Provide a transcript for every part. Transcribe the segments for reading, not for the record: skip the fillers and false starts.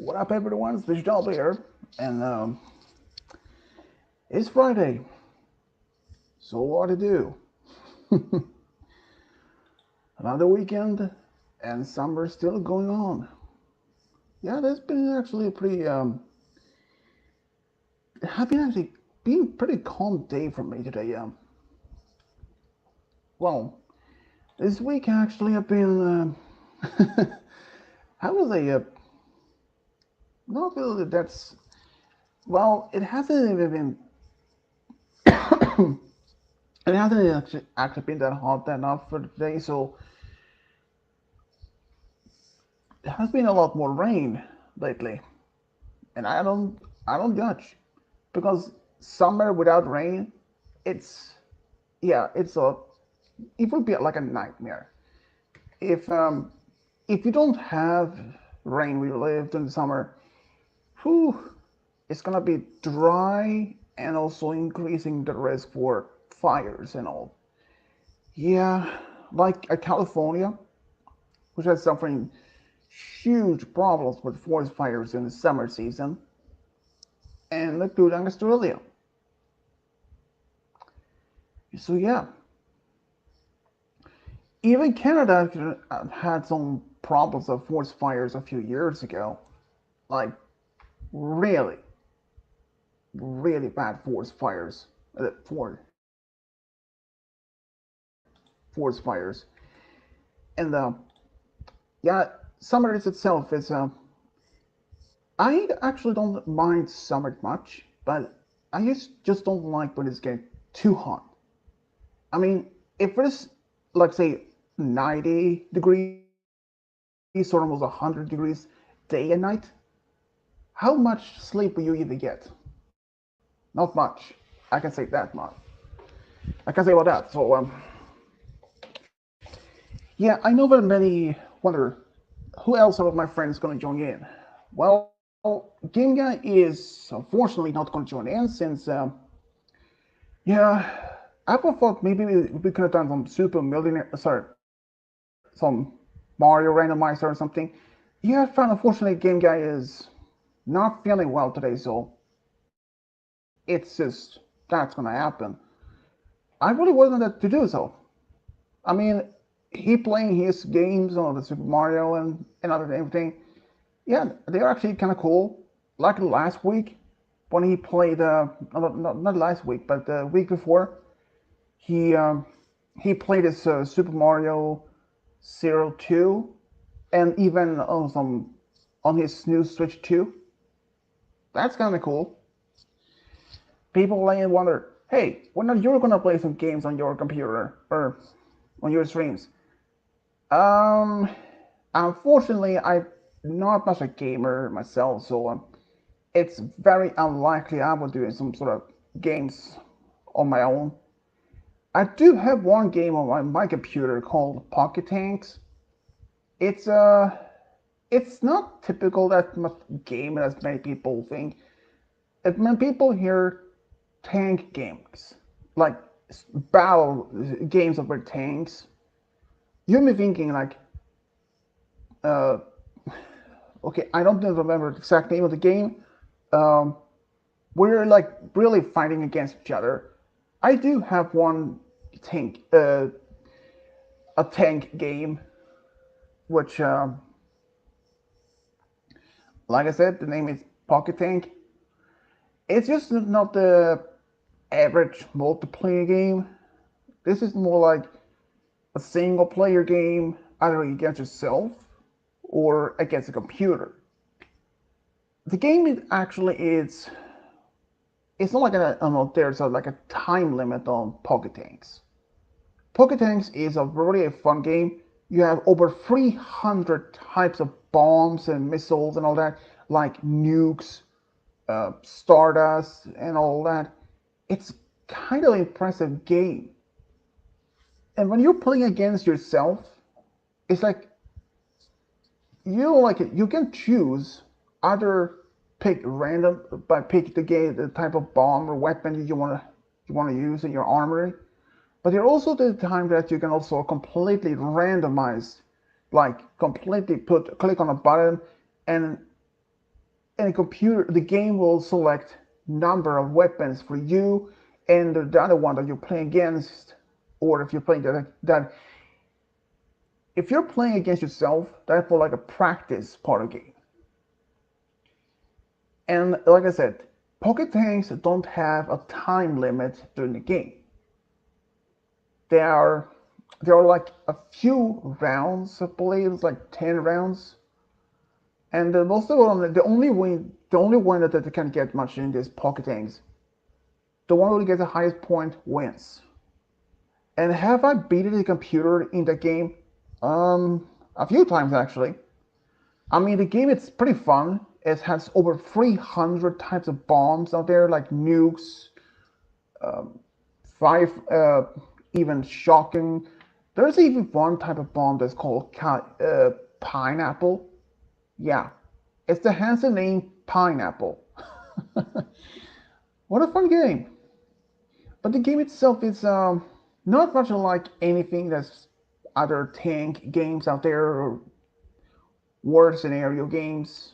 What up, everyone? It's Digital here, and it's Friday. So what to do? Another weekend, and summer still going on. Yeah, that's been actually a pretty have been actually been pretty calm day for me today. Well, this week actually I've been how was I not really that's well it hasn't even been it hasn't actually been that hot enough for today, so there has been a lot more rain lately, and I don't judge because summer without rain, it's yeah, it would be like a nightmare. If um if you don't have rain where you live in the summer, whew, it's gonna be dry and also increasing the risk for fires and all. Yeah, like California, which has suffering huge problems with forest fires in the summer season, and look to Australia. So yeah, even Canada had some problems of forest fires a few years ago, like really, really bad forest fires, forest fires, and yeah, summer is itself is I actually don't mind summer much, but I just don't like when it's getting too hot. I mean, if it's like say 90 degrees or almost 100 degrees day and night, how much sleep will you even get? Not much. I can say that much. I can say about that. So, yeah, I know that many wonder who else out of my friends going to join in. Well, Game Guy is unfortunately not going to join in since, yeah, Apple thought maybe we could have done some Super Millionaire, sorry, some Mario randomizer or something. Yeah, I found unfortunately Game Guy is not feeling well today, so it's just that's gonna happen. I really wanted to do so. I mean, he playing his games on the Super Mario and other everything. Yeah, they're actually kind of cool. Like last week when he played, not last week, but the week before, he um, he played his Super Mario Zero 2, and even on some on his new Switch 2. That's kind of cool. People lay and wonder, hey, when are you gonna play some games on your computer or on your streams? Um, Unfortunately, I'm not much a gamer myself, so it's very unlikely I will do some sort of games on my own. I do have one game on my computer called Pocket Tanks. It's it's not typical that much game as many people think. When people hear tank games, like battle games over tanks, you'll be thinking like, uh, okay, I don't remember the exact name of the game. Um, we're like really fighting against each other. I do have one tank, a tank game, which, like I said, the name is Pocket Tank. It's just not the average multiplayer game. This is more like a single player game, either against yourself or against a computer. The game is actually it's not like a, I don't know, there's like a time limit on Pocket Tanks. Pocket Tanks is a really fun game. You have over 300 types of bombs and missiles and all that, like nukes, Stardust, and all that. It's kind of an impressive game. And when you're playing against yourself, it's like you can choose either pick random by pick the game the type of bomb or weapon you want to use in your armory. But there are also the time that you can also completely randomize, like completely put click on a button and in a computer, the game will select number of weapons for you and the other one that you're playing against, or if you're playing that if you're playing against yourself, that's for like a practice part of the game. And like I said, Pocket Tanks don't have a time limit during the game. There are there are like a few rounds, I believe it's like 10 rounds. And most of them, the only one that they can get much in this Pocket Tanks, the one who gets the highest point wins. And have I beaten the computer in the game? A few times actually. I mean, the game it's pretty fun. It has over 300 types of bombs out there, like nukes, five, even shocking. There's even one type of bomb that's called pineapple. Yeah, it's the handsome name Pineapple. What a fun game! But the game itself is not much like anything that's other tank games out there or war scenario games.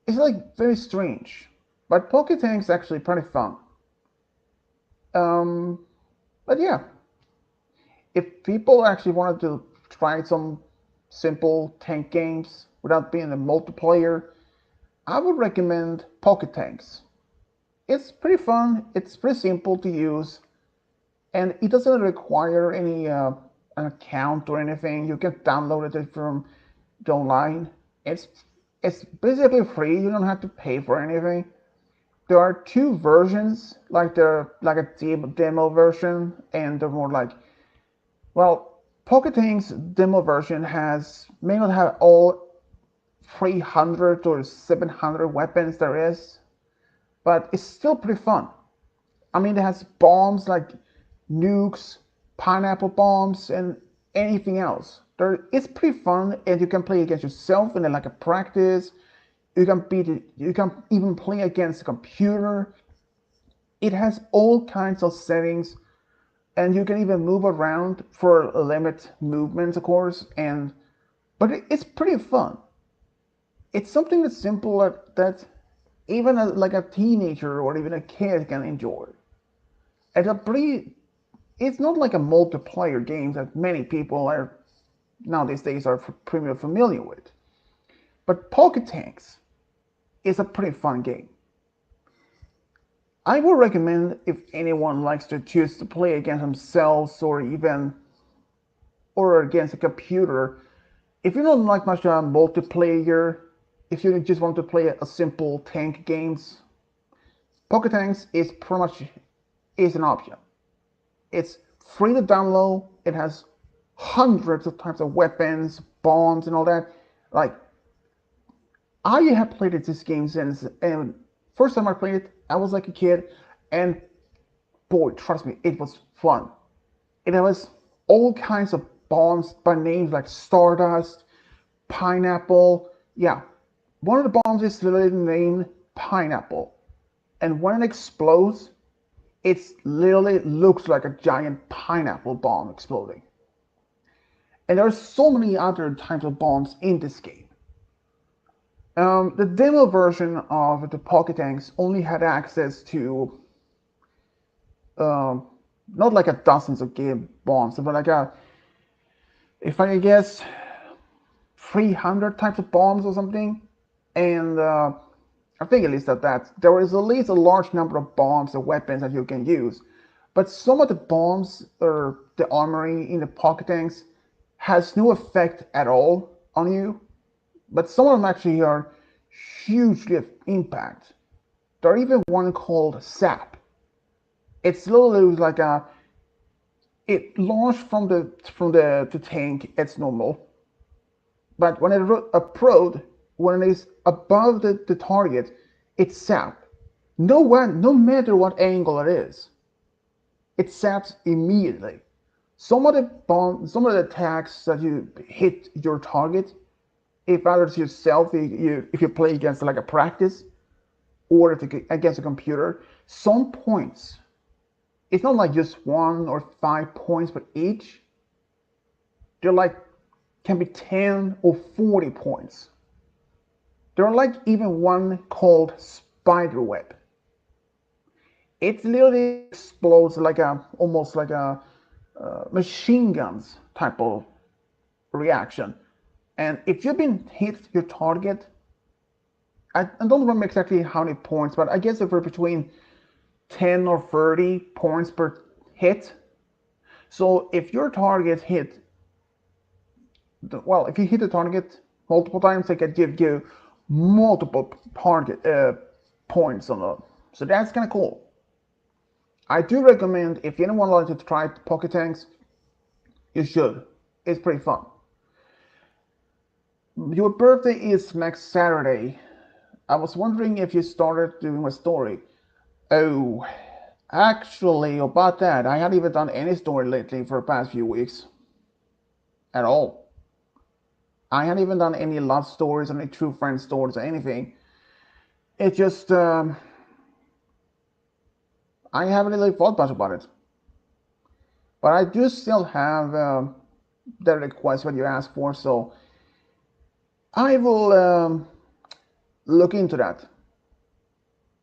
It's like very strange. But Pocket Tank's actually pretty fun. Um, but yeah, if people actually wanted to try some simple tank games without being a multiplayer, I would recommend Pocket Tanks. It's pretty fun, it's pretty simple to use, and it doesn't require any an account or anything. You can download it from the online. It's it's basically free. You don't have to pay for anything. There are two versions, like a demo version and the more like well, Pocket Tank's demo version may not have all 300 or 700 weapons there is, but it's still pretty fun. I mean, it has bombs like nukes, pineapple bombs, and anything else. It's pretty fun, and you can play against yourself in like a practice. You can beat it. You can even play against a computer. It has all kinds of settings, and you can even move around for limit movements, of course. But it's pretty fun. It's something that's simple that even like a teenager or even a kid can enjoy. It's a pretty. It's not like a multiplayer game that many people are nowadays are pretty familiar with. But Pocket Tanks is a pretty fun game. I would recommend if anyone likes to choose to play against themselves or against a computer. If you don't like much multiplayer, if you just want to play a simple tank games, Pocket Tanks is pretty much is an option. It's free to download. It has hundreds of types of weapons, bombs, and all that. Like I have played this game since, and first time I played it, I was like a kid, and boy, trust me, it was fun. It has all kinds of bombs by names like Stardust, Pineapple. Yeah, one of the bombs is literally named Pineapple, and when it explodes, it literally looks like a giant pineapple bomb exploding. And there are so many other types of bombs in this game. The demo version of the Pocket Tanks only had access to not like a dozens of game bombs, but like if I guess 300 types of bombs or something. And I think at least that there is at least a large number of bombs and weapons that you can use. But some of the bombs or the armory in the Pocket Tanks has no effect at all on you. But some of them actually are hugely impact. There are even one called SAP. It's literally like it launched from the tank. It's normal, but when it approached, when it is above the target, it's SAP. No matter what angle it is, it saps immediately. Some of the attacks that you hit your target, if either it's yourself, if you play against like a practice, or if you, against a computer, some points. It's not like just 1 or 5 points, but each. They're like can be 10 or 40 points. There are like even one called Spiderweb. It literally explodes like a almost like a machine guns type of reaction. And if you've been hit your target, I don't remember exactly how many points, but I guess it were between 10 or 30 points per hit. So if your target hit, well, if you hit the target multiple times, they can give you multiple target points on it. So that's kind of cool. I do recommend if anyone likes to try pocket tanks, you should. It's pretty fun. Your birthday is next Saturday. I was wondering if you started doing a story. Oh, actually, about that, I haven't even done any story lately for the past few weeks. At all. I haven't even done any love stories, any true friend stories, or anything. It just, I haven't really thought much about it. But I do still have the request that you asked for, so I will look into that.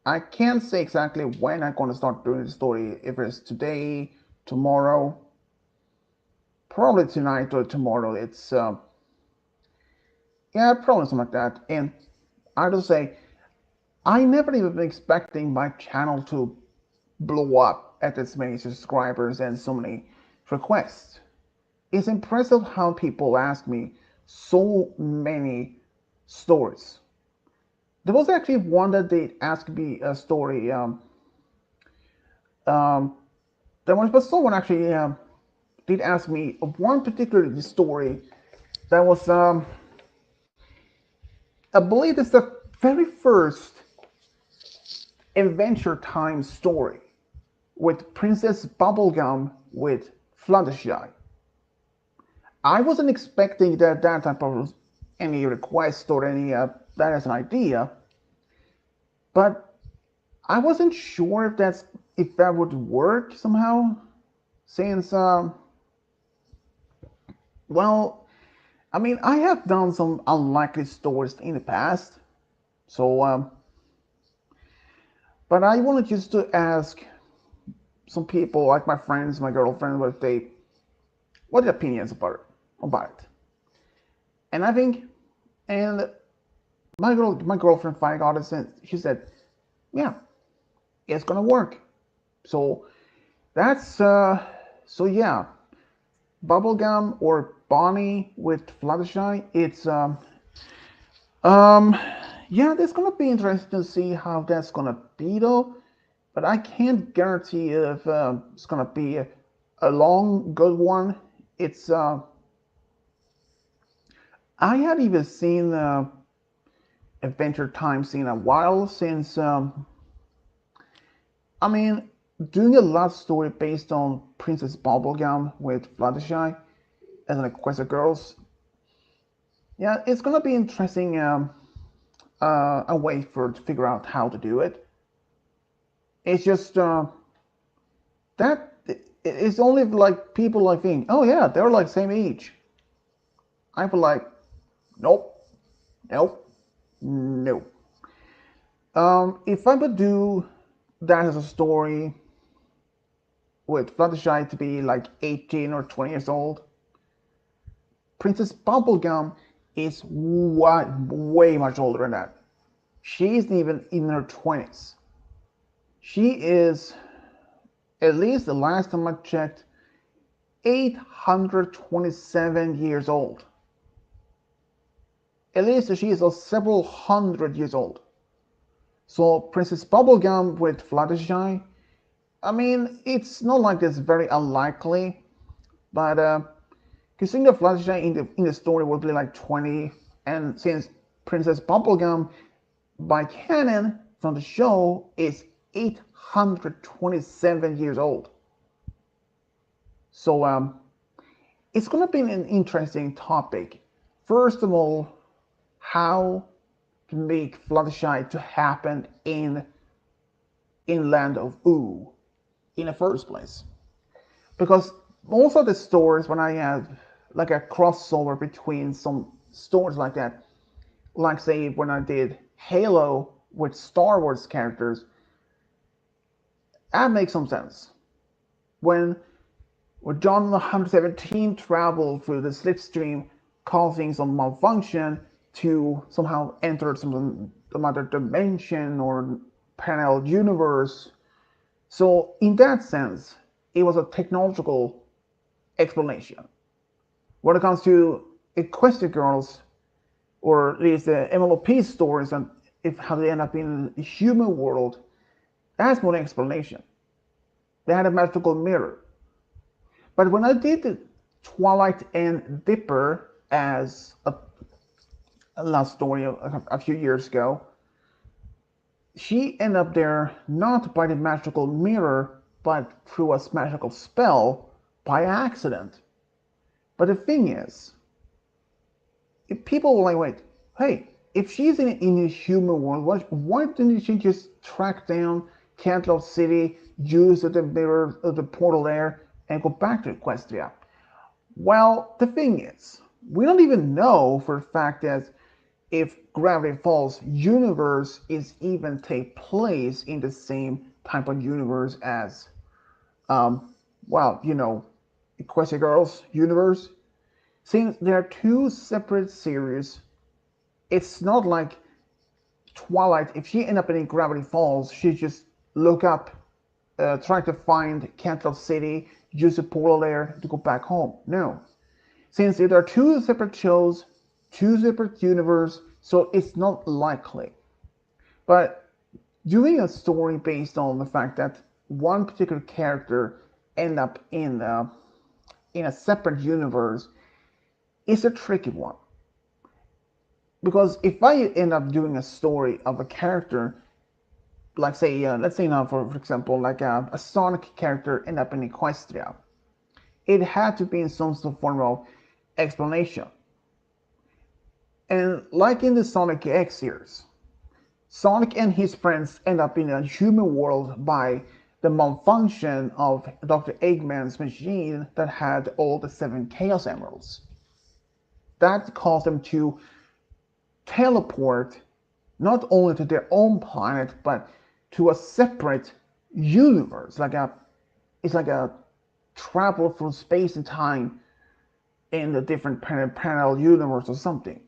I can't say exactly when I'm going to start doing the story, if it's today, tomorrow, probably tonight or tomorrow. It's, yeah, probably something like that. And I will say, I never even been expecting my channel to blow up at this many subscribers and so many requests. It's impressive how people ask me so many stories. There was actually one that they asked me a story. Um, there was someone actually did ask me one particular story that was, I believe it's the very first Adventure Time story with Princess Bubblegum with Fluttershy. I wasn't expecting that type of any request or any that as an idea, but I wasn't sure if that would work somehow, since well, I mean I have done some unlikely stories in the past, so but I wanted just to ask some people like my friends, my girlfriend, what their opinions about it, and I think and my girlfriend finally got it, and she said, yeah, it's gonna work. So that's so yeah, Bubblegum or Bonnie with Fluttershy. It's um yeah, that's gonna be interesting to see how that's gonna be though. But I can't guarantee if it's gonna be a long good one. It's I have even seen Adventure Time in a while since I mean, doing a love story based on Princess Bubblegum with Fluttershy as an Equestria Girls, yeah, it's gonna be interesting a way to figure out how to do it. It's just that it's only like people like think, oh yeah, they're like same age. I feel like, nope, nope, no. If I would do that as a story with Fluttershy to be like 18 or 20 years old, Princess Bubblegum is way much older than that. She isn't even in her 20s. She is, at least the last time I checked, 827 years old. At least she is several hundred years old. So Princess Bubblegum with Fluttershy, I mean, it's not like it's very unlikely, but considering that Fluttershy in the story would be like 20, and since Princess Bubblegum by canon from the show is 827 years old. So it's going to be an interesting topic. First of all, how to make Fluttershy to happen in Land of Ooo in the first place. Because most of the stories, when I have like a crossover between some stories like that, like say when I did Halo with Star Wars characters, that makes some sense. When John 117 traveled through the slipstream, causing some malfunction to somehow enter some other dimension or parallel universe. So in that sense, it was a technological explanation. When it comes to Equestria Girls, or at least the MLOP stories and if how they end up in the human world, that's more an explanation. They had a magical mirror. But when I did Twilight and Dipper as a last story a few years ago, she ended up there not by the magical mirror, but through a magical spell by accident. But the thing is, if people were like, wait, hey, if she's in a human world, why didn't she just track down Cantaloupe City, use the mirror, the portal there, and go back to Equestria? Well, the thing is, we don't even know for a fact that if Gravity Falls universe is even take place in the same type of universe as, um, well, Equestria Girls universe. Since there are two separate series, it's not like Twilight. If she end up in Gravity Falls, she just look up, try to find Cantaloupe City, use a portal there to go back home. No, since there are two separate shows, two separate universes, so it's not likely. But doing a story based on the fact that one particular character end up in a separate universe is a tricky one. Because if I end up doing a story of a character, like say, let's say now for example, like a Sonic character end up in Equestria, it had to be in some sort of form of explanation. And like in the Sonic X series, Sonic and his friends end up in a human world by the malfunction of Dr. Eggman's machine that had all the 7 Chaos Emeralds. That caused them to teleport not only to their own planet but to a separate universe. It's like a travel through space and time in a different parallel universe or something.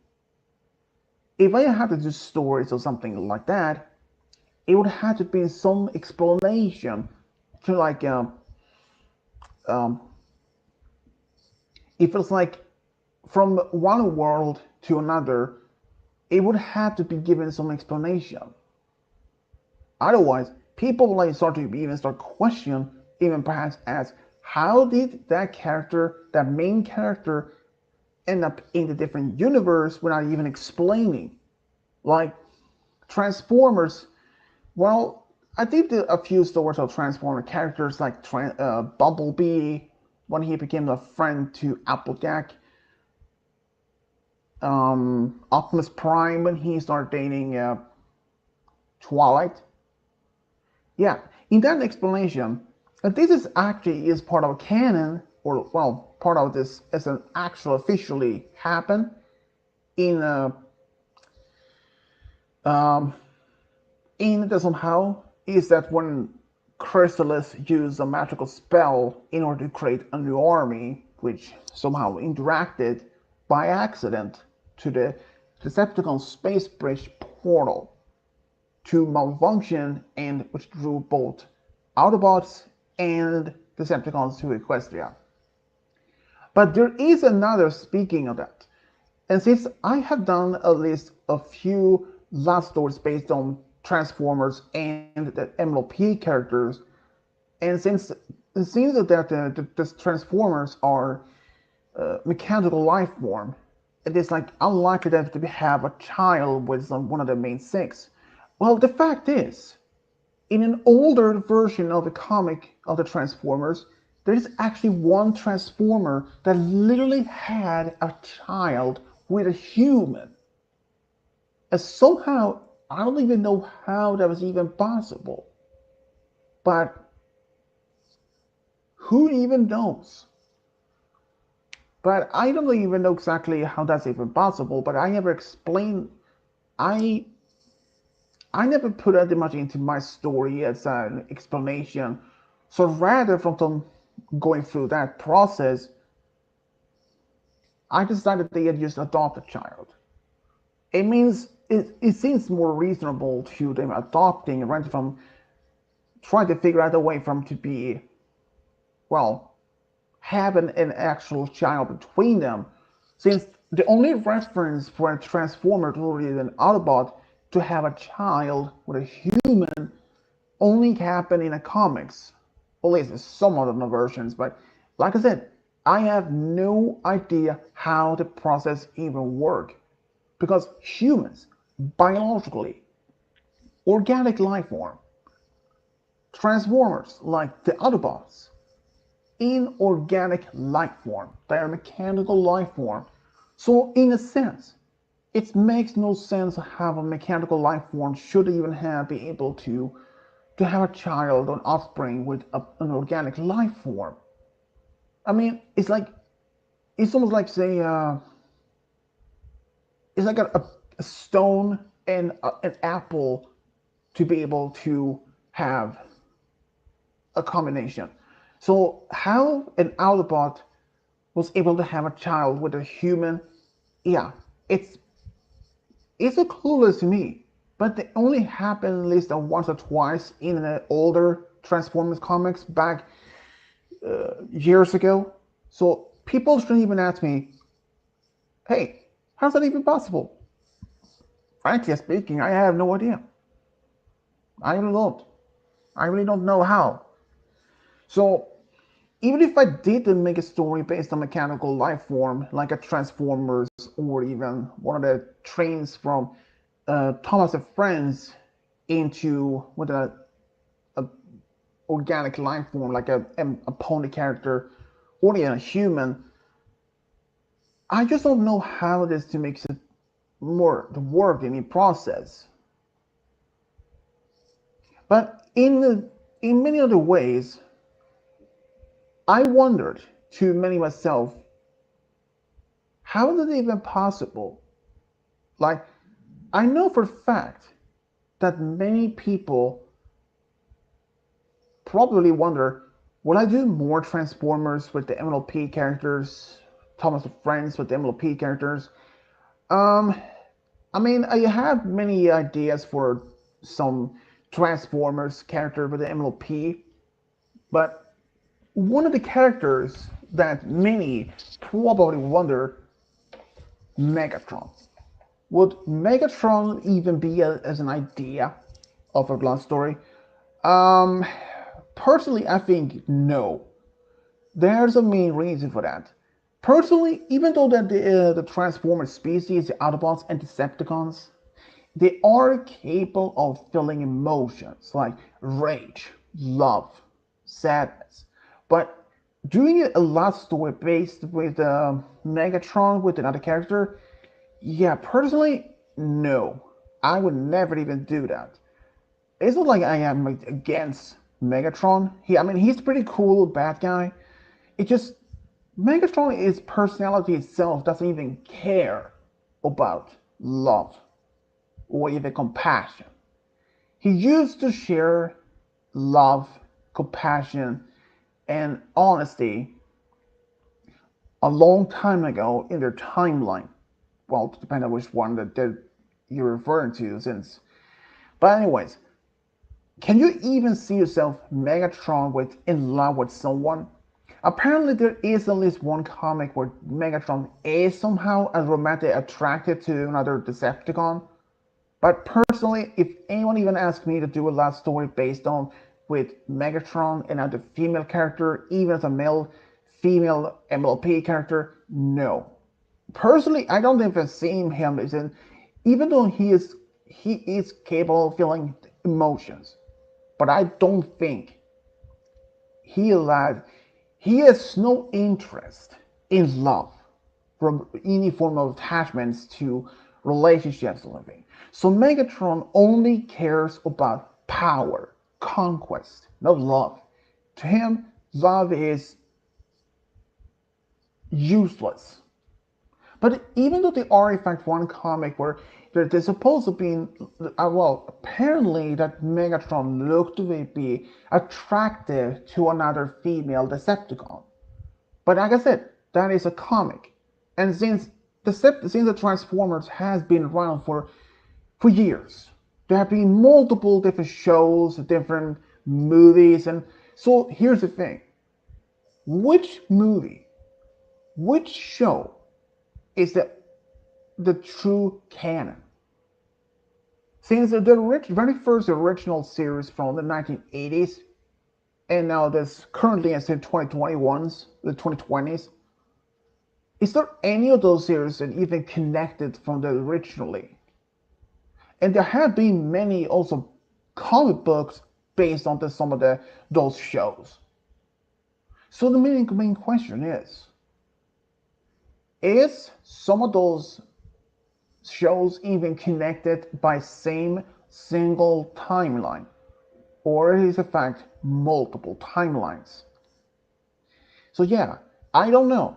If I had to do stories or something like that, it would have to be some explanation to um, if it's like from one world to another, it would have to be given some explanation. Otherwise, people will like start to even start question, even perhaps ask, how did that character, that main character, end up in the different universe without even explaining? Like Transformers, well, I did a few stories of Transformer characters like Bumblebee when he became a friend to Applejack, Optimus Prime when he started dating Twilight. Yeah, in that explanation, this is actually is part of canon, or well, part of this as an actual officially happened in um, in the somehow is that when Chrysalis used a magical spell in order to create a new army, which somehow interacted by accident to the Decepticon space bridge portal to malfunction and which drew both Autobots and Decepticons to Equestria. But there is another speaking of that. And since I have done at least a few last stories based on Transformers and the MLP characters, and since it seems that the Transformers are mechanical life form, it is like unlikely them to have a child with one of the main 6. Well, the fact is, in an older version of the comic of the Transformers, there is actually one Transformer that literally had a child with a human. And somehow, I don't even know how that was even possible. But who even knows? But I don't even know exactly how that's even possible, but I never explained I I never put that much into my story as an explanation. So rather from them going through that process, I decided they had just adopt a child. It seems more reasonable to them adopting rather from trying to figure out a way for them to be, well, having an actual child between them, since the only reference for a Transformer or an Autobot to have a child with a human only happened in the comics. At least some of the versions, but like I said, I have no idea how the process even works. Because humans, biologically, organic life form, Transformers like the Autobots, inorganic life form. They are mechanical life form. So in a sense, it makes no sense how a mechanical life form should even have be able to have a child or an offspring with an organic life form. I mean, it's almost like say it's like a stone and an apple to be able to have a combination. So how an Autobot was able to have a child with a human, yeah, it's it's a clueless to me. But they only happened at least once or twice in the older Transformers comics back years ago. So people shouldn't even ask me, hey, how's that even possible? Frankly speaking, I have no idea. I really don't. I really don't know how. So even if I did make a story based on mechanical life form, like a Transformers or even one of the trains from Thomas and Friends into with a organic life form, like a pony character or even a human, I just don't know how it is to make it more to work in the process. But in many other ways, I wondered to many myself, how is it even possible? Like, I know for a fact that many people probably wonder, will I do more Transformers with the MLP characters, Thomas and Friends with the MLP characters? Um, I mean, I have many ideas for some Transformers character with the MLP, but one of the characters that many probably wonder, Megatron. Would Megatron even be as an idea of a love story? Um, Personally, I think no. There's a main reason for that. Personally, even though that the Transformer species, the Autobots and Decepticons, they are capable of feeling emotions like rage, love, sadness. But doing a love story based with Megatron with another character, yeah, personally, no. I would never even do that. It's not like I am against Megatron. I mean, he's a pretty cool bad guy. It just Megatron, his personality itself doesn't even care about love or even compassion. He used to share love, compassion, and honesty a long time ago in their timeline. Well, depending on which one that you're referring to, since. But anyways, can you even see yourself Megatron with in love with someone? Apparently, there is at least one comic where Megatron is somehow as romantic attracted to another Decepticon. But personally, if anyone even asked me to do a love story based on with Megatron and another female character, even as a male female MLP character, no. Personally, I don't even see him as in, even though he is capable of feeling emotions, but I don't think he allowed he has no interest in love from any form of attachments to relationships living. So Megatron only cares about power, conquest, not love. To him, love is useless. But even though they are in fact one comic where they're supposed to be, well, apparently that Megatron looked to be attractive to another female Decepticon. But like I said, that is a comic, and since the Transformers has been around for years, there have been multiple different shows, different movies, and so here's the thing: which movie, which show is the true canon? Since the very first original series from the 1980s, and now this currently as in 2021's, the 2020s, is there any of those series that even connected from the originally? And there have been many also comic books based on some of those shows. So the main question is some of those shows even connected by same single timeline, or is in fact multiple timelines? So yeah, I don't know.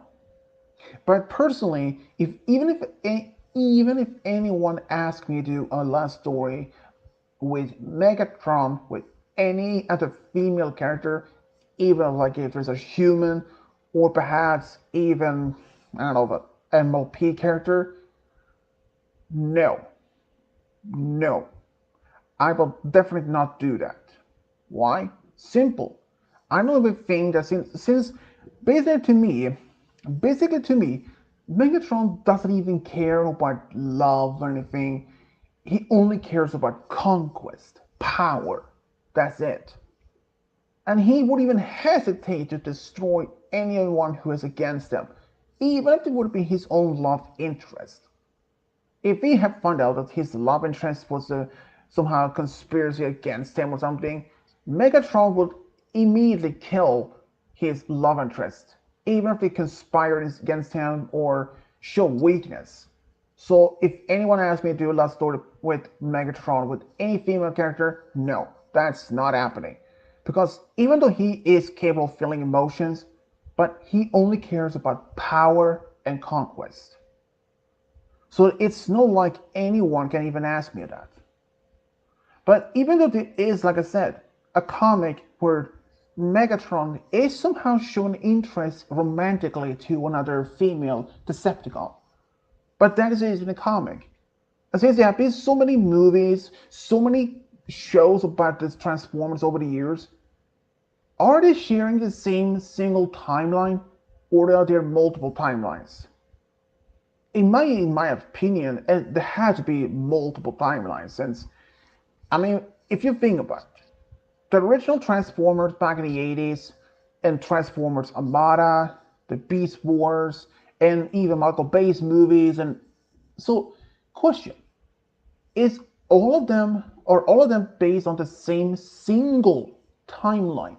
But personally, if even if anyone asked me to do a last story with Megatron, with any other female character, even like if there's a human, or perhaps even, I don't know, an MLP character, no, no, I will definitely not do that. Why? Simple. I don't even think that since basically to me, Megatron doesn't even care about love or anything. He only cares about conquest, power. That's it. And he would even hesitate to destroy anyone who is against him, even if it would be his own love interest. If he had found out that his love interest was somehow a conspiracy against him or something, Megatron would immediately kill his love interest, even if they conspired against him or show weakness. So if anyone asks me to do a love story with Megatron with any female character, no, that's not happening. Because even though he is capable of feeling emotions, but he only cares about power and conquest. So it's not like anyone can even ask me that. But even though there is, like I said, a comic where Megatron is somehow shown interest romantically to another female Decepticon, but that is in a comic. Since there have been so many movies, so many shows about this Transformers over the years, are they sharing the same single timeline, or are there multiple timelines? In my opinion, there has to be multiple timelines. Since, I mean, if you think about it, the original Transformers back in the 80s, and Transformers Armada, the Beast Wars, and even Michael Bay's movies, and so, question: is all of them based on the same single timeline?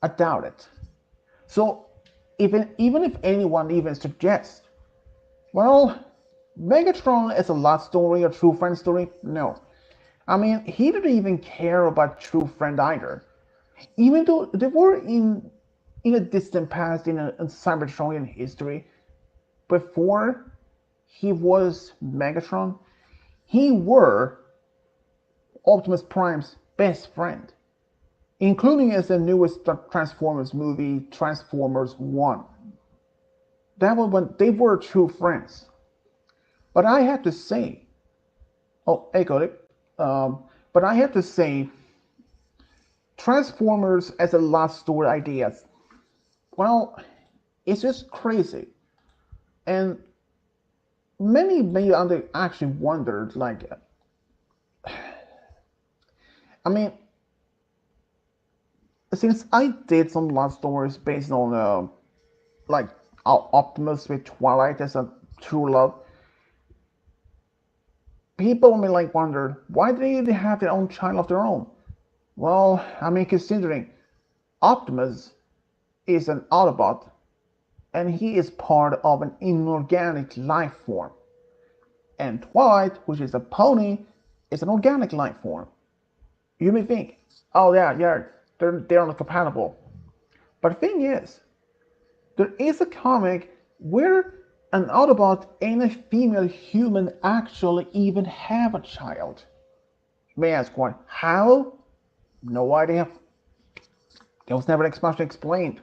I doubt it. So, even if anyone even suggests, well, Megatron is a love story, a true friend story, no. I mean, he didn't even care about true friend either. Even though they were in a distant past, in Cybertronian history, before he was Megatron, he were Optimus Prime's best friend, including as the newest Transformers movie, Transformers 1. That was when they were true friends. But I have to say, oh, hey, Cody. But I have to say, Transformers as a love story idea, well, it's just crazy. And many may actually wondered, like, I mean, since I did some love stories based on, like, Optimus with Twilight as a true love, people may like wonder why they have their own child of their own. Well, I mean, considering Optimus is an Autobot and he is part of an inorganic life form, and Twilight, which is a pony, is an organic life form. You may think, oh yeah, they're not compatible. But the thing is, there is a comic where an Autobot and a female human actually even have a child. You may ask why? How? No idea. It was never explained.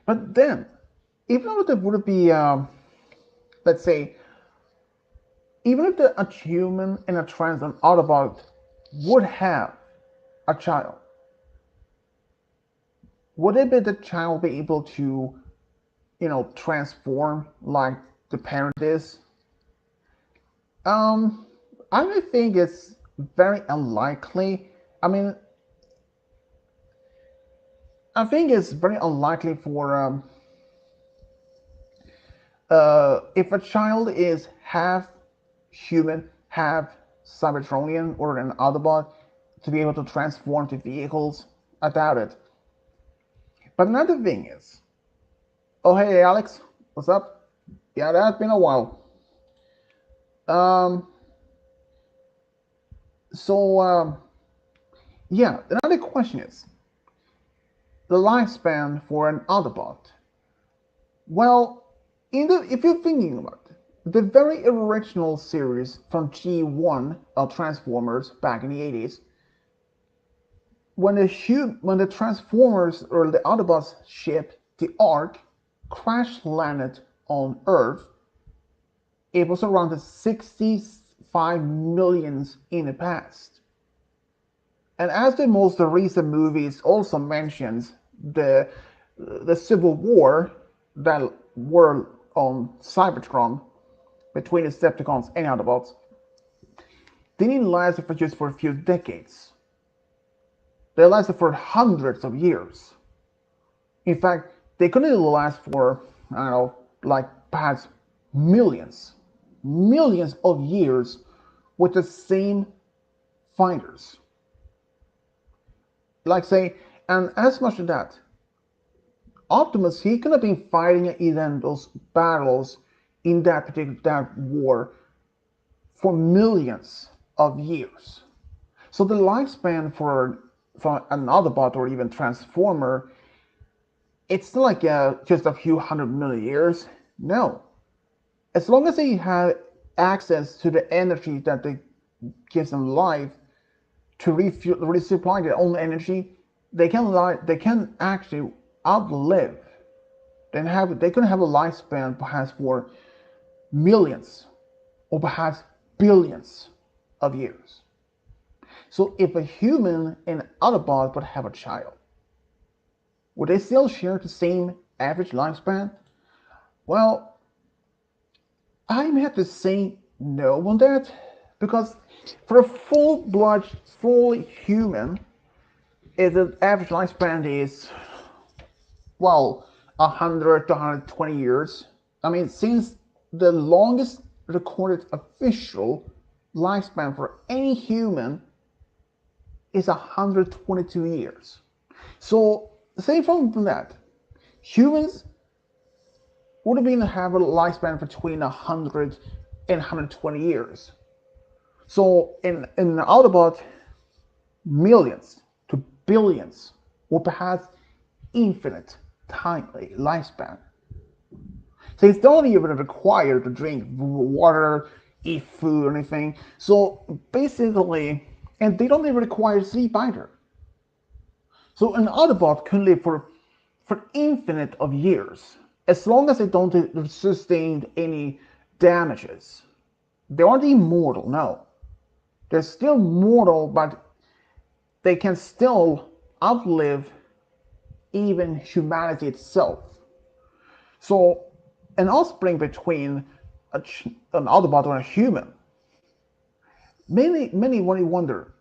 But then, even though there would be, let's say, even if a human and a trans and Autobot would have a child, would it be the child be able to, transform like the parent is? Um, I think it's very unlikely. I mean, I think it's very unlikely for if a child is half human, half Cybertronian or an Autobot to be able to transform to vehicles. I doubt it. But another thing is, oh hey Alex, what's up? Yeah, that's been a while. Um, so yeah, another question is the lifespan for an Autobot. Well, if you're thinking about it, the very original series from G1 of Transformers back in the 80s, when the Transformers or the Autobots ship, the Ark, crash landed on Earth, it was around the 65 millions in the past. And as the most recent movies also mentions, the civil war that were on Cybertron between the Decepticons and Autobots didn't last for just for a few decades. They lasted for hundreds of years. In fact, they couldn't last for, I don't know, like perhaps millions of years with the same fighters. Like say, and as much as that, Optimus, he could have been fighting in those battles in that particular war for millions of years. So the lifespan for an Autobot or even Transformer, it's not like just a few 100 million years. No, as long as they have access to the energy that they gives them life to resupply their own energy, they can actually outlive. They can have a lifespan perhaps for millions or perhaps billions of years. So if a human and Autobot would have a child, would they still share the same average lifespan? Well, I have to say no on that, because for a full-blood, fully human, the average lifespan is, well, 100 to 120 years. I mean, since the longest recorded official lifespan for any human is 122 years. So, say from that, humans would have been have a lifespan between 100 and 120 years. So, in Autobot, millions to billions, or perhaps infinite timely lifespan. So it's not even required to drink water, eat food, or anything. So basically, and they don't even require sleep either. So an Autobot can live for infinite of years, as long as they don't sustain any damages. They aren't immortal, no. They're still mortal, but they can still outlive even humanity itself. So an offspring between an Autobot and a human, many wonder,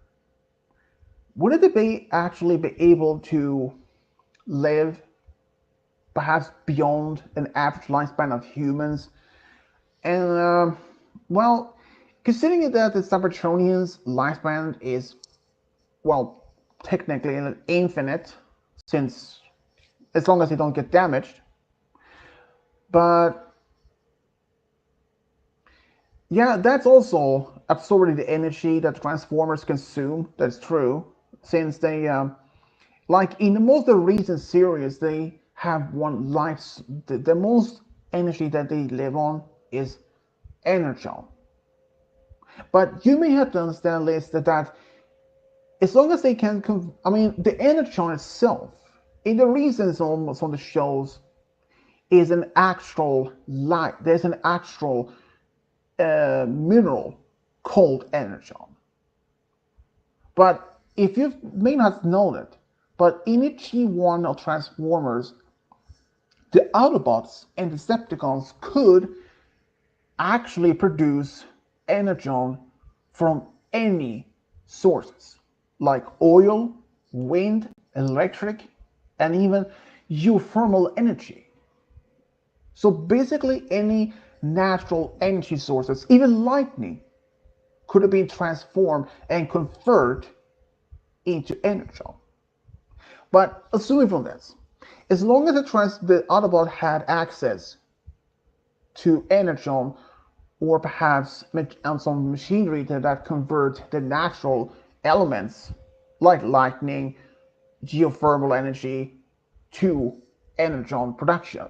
would it be actually be able to live perhaps beyond an average lifespan of humans? And well, considering that the Cybertronians' lifespan is, well, technically infinite, since as long as they don't get damaged, but yeah, that's also absorbing the energy that Transformers consume. That's true, since they, like in the most recent series, they have one life. The most energy that they live on is energon. But you may have to understand, Liz, that as long as they can, I mean, the energon itself, in the reasons almost on the shows, is an actual light. There's an actual mineral called energon. But if you may not know it, but in a G1 of Transformers, the Autobots and Decepticons could actually produce energon from any sources, like oil, wind, electric, and even geothermal energy. So basically any natural energy sources, even lightning, could have been transformed and converted into energon. But assuming from this, as long as the Autobot had access to energon, or perhaps some machinery that convert the natural elements like lightning, geothermal energy to energon production.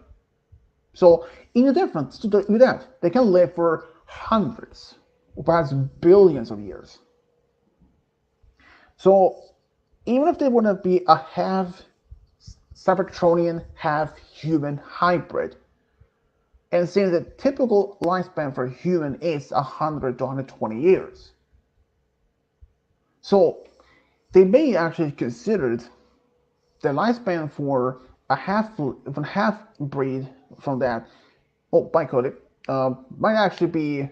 So in a difference to that, they can live for hundreds or perhaps billions of years. So even if they wouldn't be a half Cybertronian, half human hybrid, and since the typical lifespan for a human is 100 to 120 years, so they may actually consider the lifespan for a half breed from that, by coding, might actually be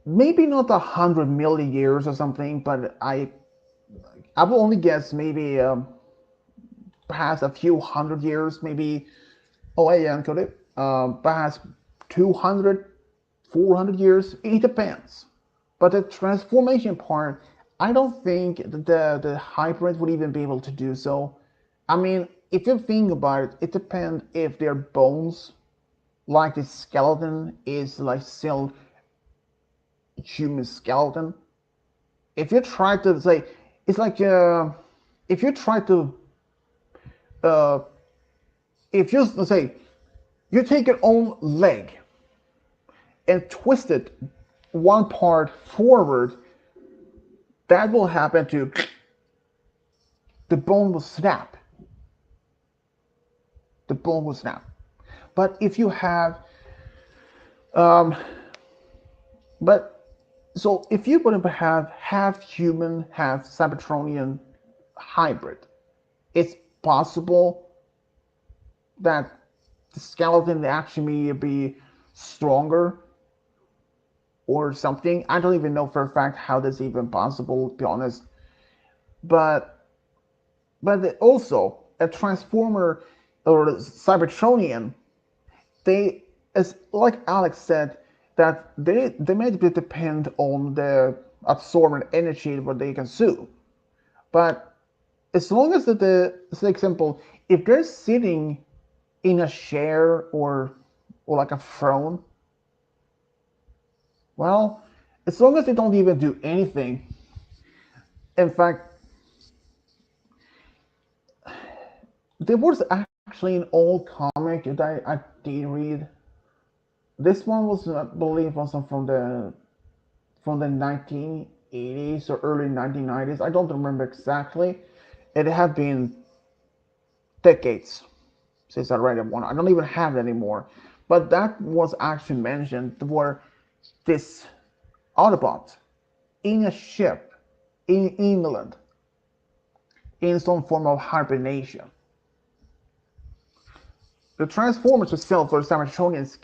maybe not 100 million years or something, but I will only guess maybe perhaps a few hundred years, maybe. Oh, yeah, encoded. Perhaps 200, 400 years. It depends. But the transformation part, I don't think the hybrid would even be able to do so. I mean, if you think about it, it depends if their bones, like the skeleton, is like still human skeleton. If you try to say, it's like if you try to uh, if you let's say you take your own leg and twist it one part forward, that will happen to the bone will snap. The bone will snap. But if you have um, but so if you would have half human, half Cybertronian hybrid, it's possible that the skeleton actually may be stronger or something. I don't even know for a fact how that's even possible, to be honest. But also a transformer or a Cybertronian, they, as like Alex said, that they may depend on the absorbent energy that they consume. But as long as for example, if they're sitting in a chair or like a throne, well, as long as they don't even do anything. In fact, there was actually an old comic that I did read. This one was, I believe, was from the 1980s or early 1990s. I don't remember exactly. It had been decades since I read one. I don't even have it anymore. But that was actually mentioned where this Autobot in a ship in England in some form of hibernation. The Transformers itself, or Cybertronians,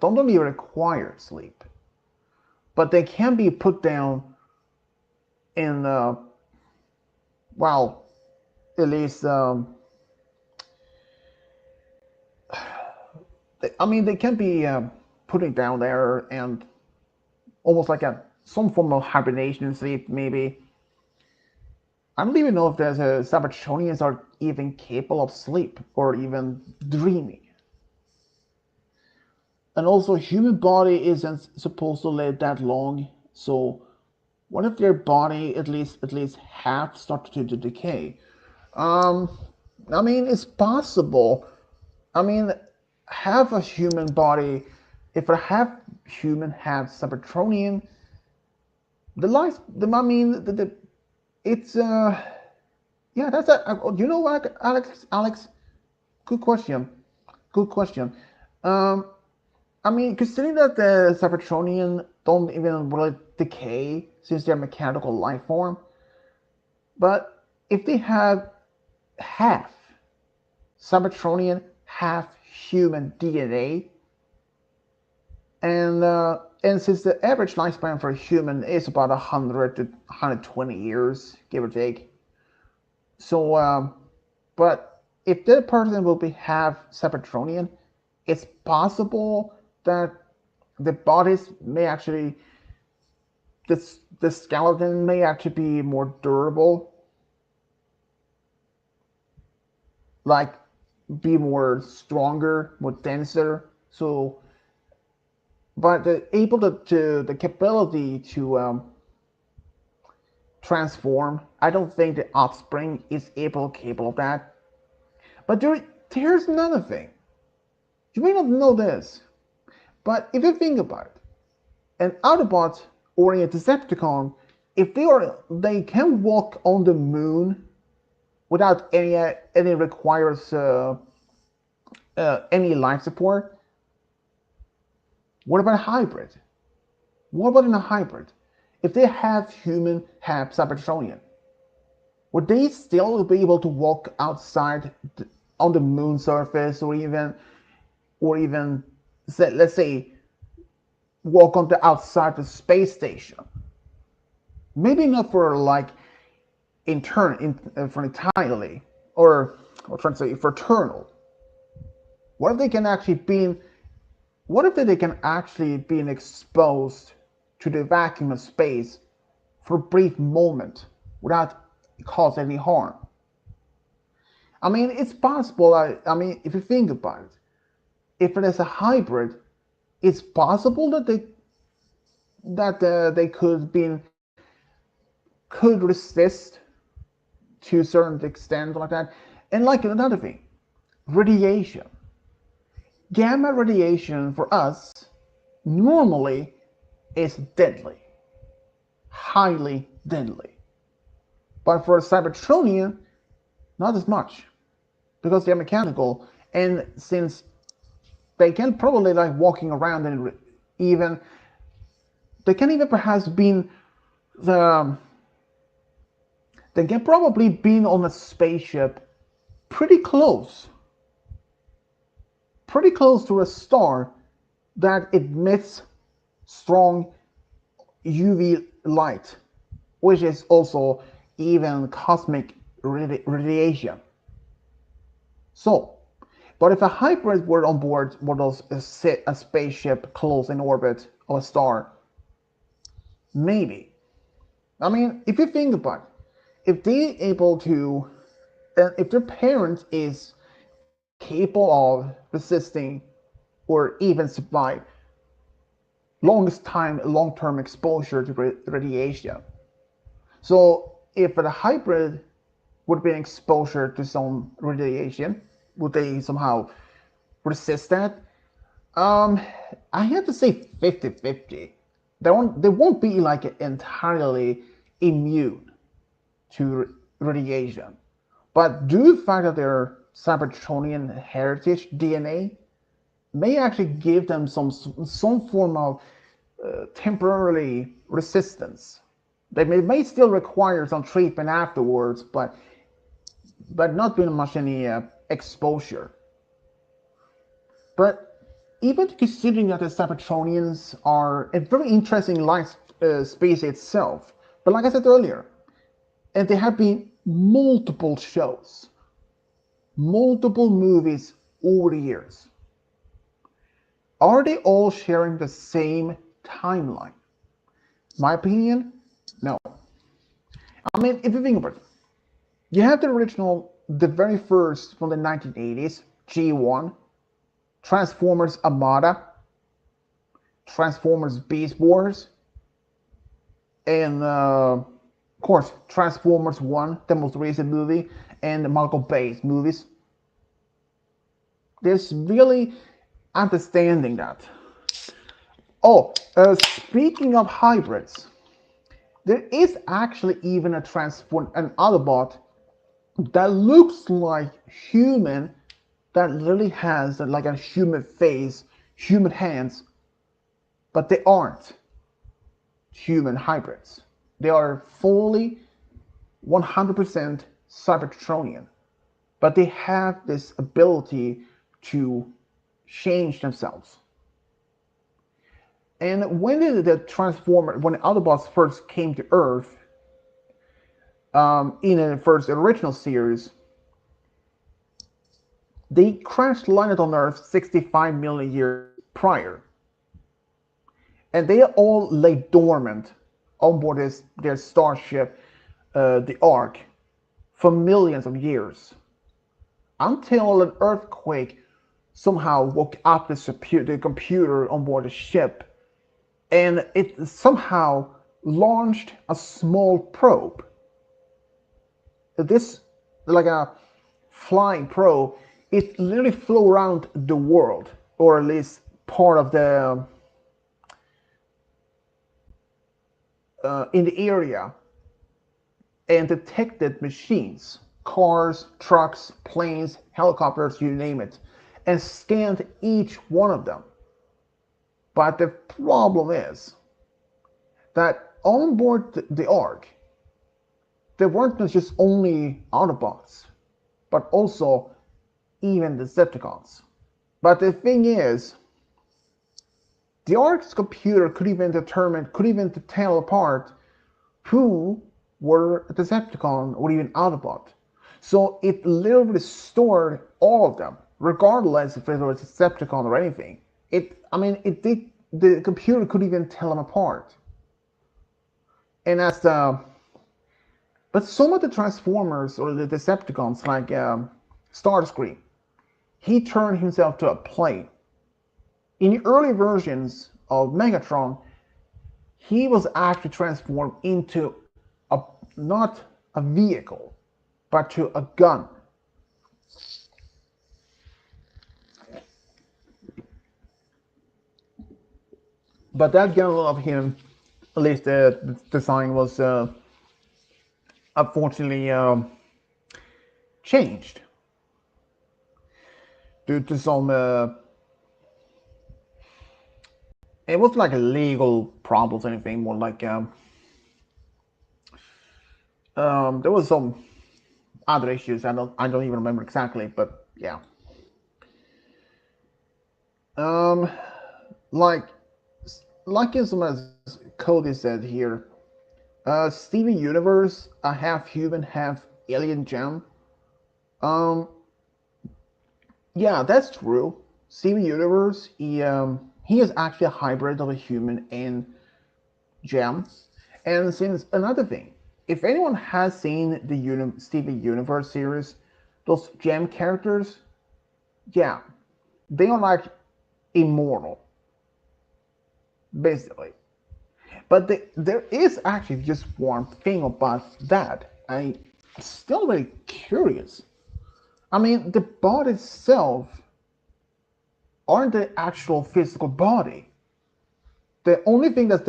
don't even require sleep, but they can be put down in well, at least I mean they can be putting down there and almost like a some form of hibernation sleep maybe. I don't even know if there's a Cybertronians are even capable of sleep or even dreaming. And also, human body isn't supposed to live that long. So, what if their body at least half started to decay? Um, I mean, it's possible. I mean, half a human body, if a half human has Cybertronian, the life, I mean, it's, yeah, that's you know what, Alex, good question. Good question. Um, I mean, considering that the Cybertronian don't even really decay since they're mechanical life form, but if they have half Cybertronian, half human DNA, and since the average lifespan for a human is about 100 to 120 years, give or take, so but if the person will be have Cybertronian, it's possible that the bodies may actually the skeleton may actually be more durable, like be more stronger, more denser. So, but able to the capability to transform, I don't think the offspring is capable of that. But here's another thing. You may not know this, but if you think about it, an Autobot or a Decepticon, if they can walk on the moon without any requires any life support. What about a hybrid? What about in a hybrid? If they have human, have Cybertronian, would they still be able to walk outside on the moon surface, or even let's say walk on the outside the space station? Maybe not for like for entirely, or trying to say for eternal. What if they can actually be What if they can actually be exposed to the vacuum of space for a brief moment without causing any harm? I mean, it's possible. I mean, if you think about it, if it is a hybrid, it's possible that they could resist to a certain extent like that. And like another thing, radiation. Gamma radiation for us normally is deadly, highly deadly. But for Cybertronian, not as much because they're mechanical, and since they can probably like walking around and even they can even perhaps been the they can probably been on a spaceship pretty close to a star that emits strong UV light, which is also even cosmic radiation. So, but if a hybrid were on board was a spaceship close in orbit of a star, maybe. I mean, if you think about it, if they able to, if their parent is capable of resisting or even survive long-term exposure to radiation. So if a hybrid would be an exposure to some radiation, would they somehow resist that? Um, I have to say 50-50. They won't be like entirely immune to radiation. But due to the fact that their Cybertronian heritage DNA may actually give them some form of temporarily resistance. They may still require some treatment afterwards, but not very much any exposure. But even considering that the Cybertronians are a very interesting life species itself, but like I said earlier, and there have been multiple shows, multiple movies over the years. Are they all sharing the same timeline? My opinion, no. I mean, if you think about it, you have the original, the very first from the 1980s, G1, Transformers Armada, Transformers Beast Wars, and of course Transformers 1, the most recent movie, and Michael Bay's movies. There's really understanding that. Oh, speaking of hybrids, there is actually even an Autobot that looks like human, that literally has like a human face, human hands, but they aren't human hybrids. They are fully 100% Cybertronian, but they have this ability to change themselves. And when when the Autobots first came to Earth, in the first original series, they crash landed on Earth 65 million years prior. And they all lay dormant on board their starship, the Ark, for millions of years. Until an earthquake somehow woke up the computer on board the ship, and it somehow launched a small probe. This, like a flying probe, it literally flew around the world, or at least part of the in the area, and detected machines, cars, trucks, planes, helicopters, you name it, and scanned each one of them. But the problem is that on board the Ark, there weren't just only Autobots, but also even Decepticons. But the thing is, the Ark's computer could even tell apart who were a Decepticon or even Autobot. So it literally stored all of them, regardless if it was a Decepticon or anything. The computer could even tell them apart. And but some of the Transformers or the Decepticons, like Starscream, he turned himself to a plane. In the early versions of Megatron, he was actually transformed into not a vehicle, but to a gun. But that gun of him, at least the design was unfortunately changed due to some. It was like a legal problems, anything more like there was some other issues. I don't even remember exactly, but yeah. Um, like as Cody said here, Steven Universe, a half human, half alien gem. Um, yeah, that's true. Steven Universe, he is actually a hybrid of a human and gem. And since another thing, if anyone has seen the Steven Universe series, those gem characters, yeah, they are like immortal, basically. But there is actually just one thing about that. I'm still very curious. I mean, the body itself aren't the actual physical body. The only thing that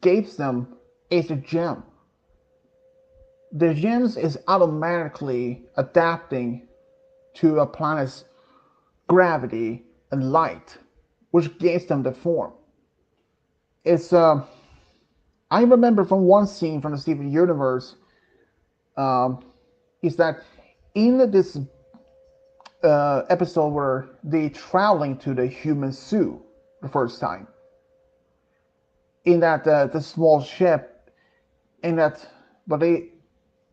gives them is a gem. The gems is automatically adapting to a planet's gravity and light, which gives them the form. It's I remember from one scene from the Steven Universe, um, is that in this episode where they traveling to the human zoo the first time, in that the small ship, in that, but they,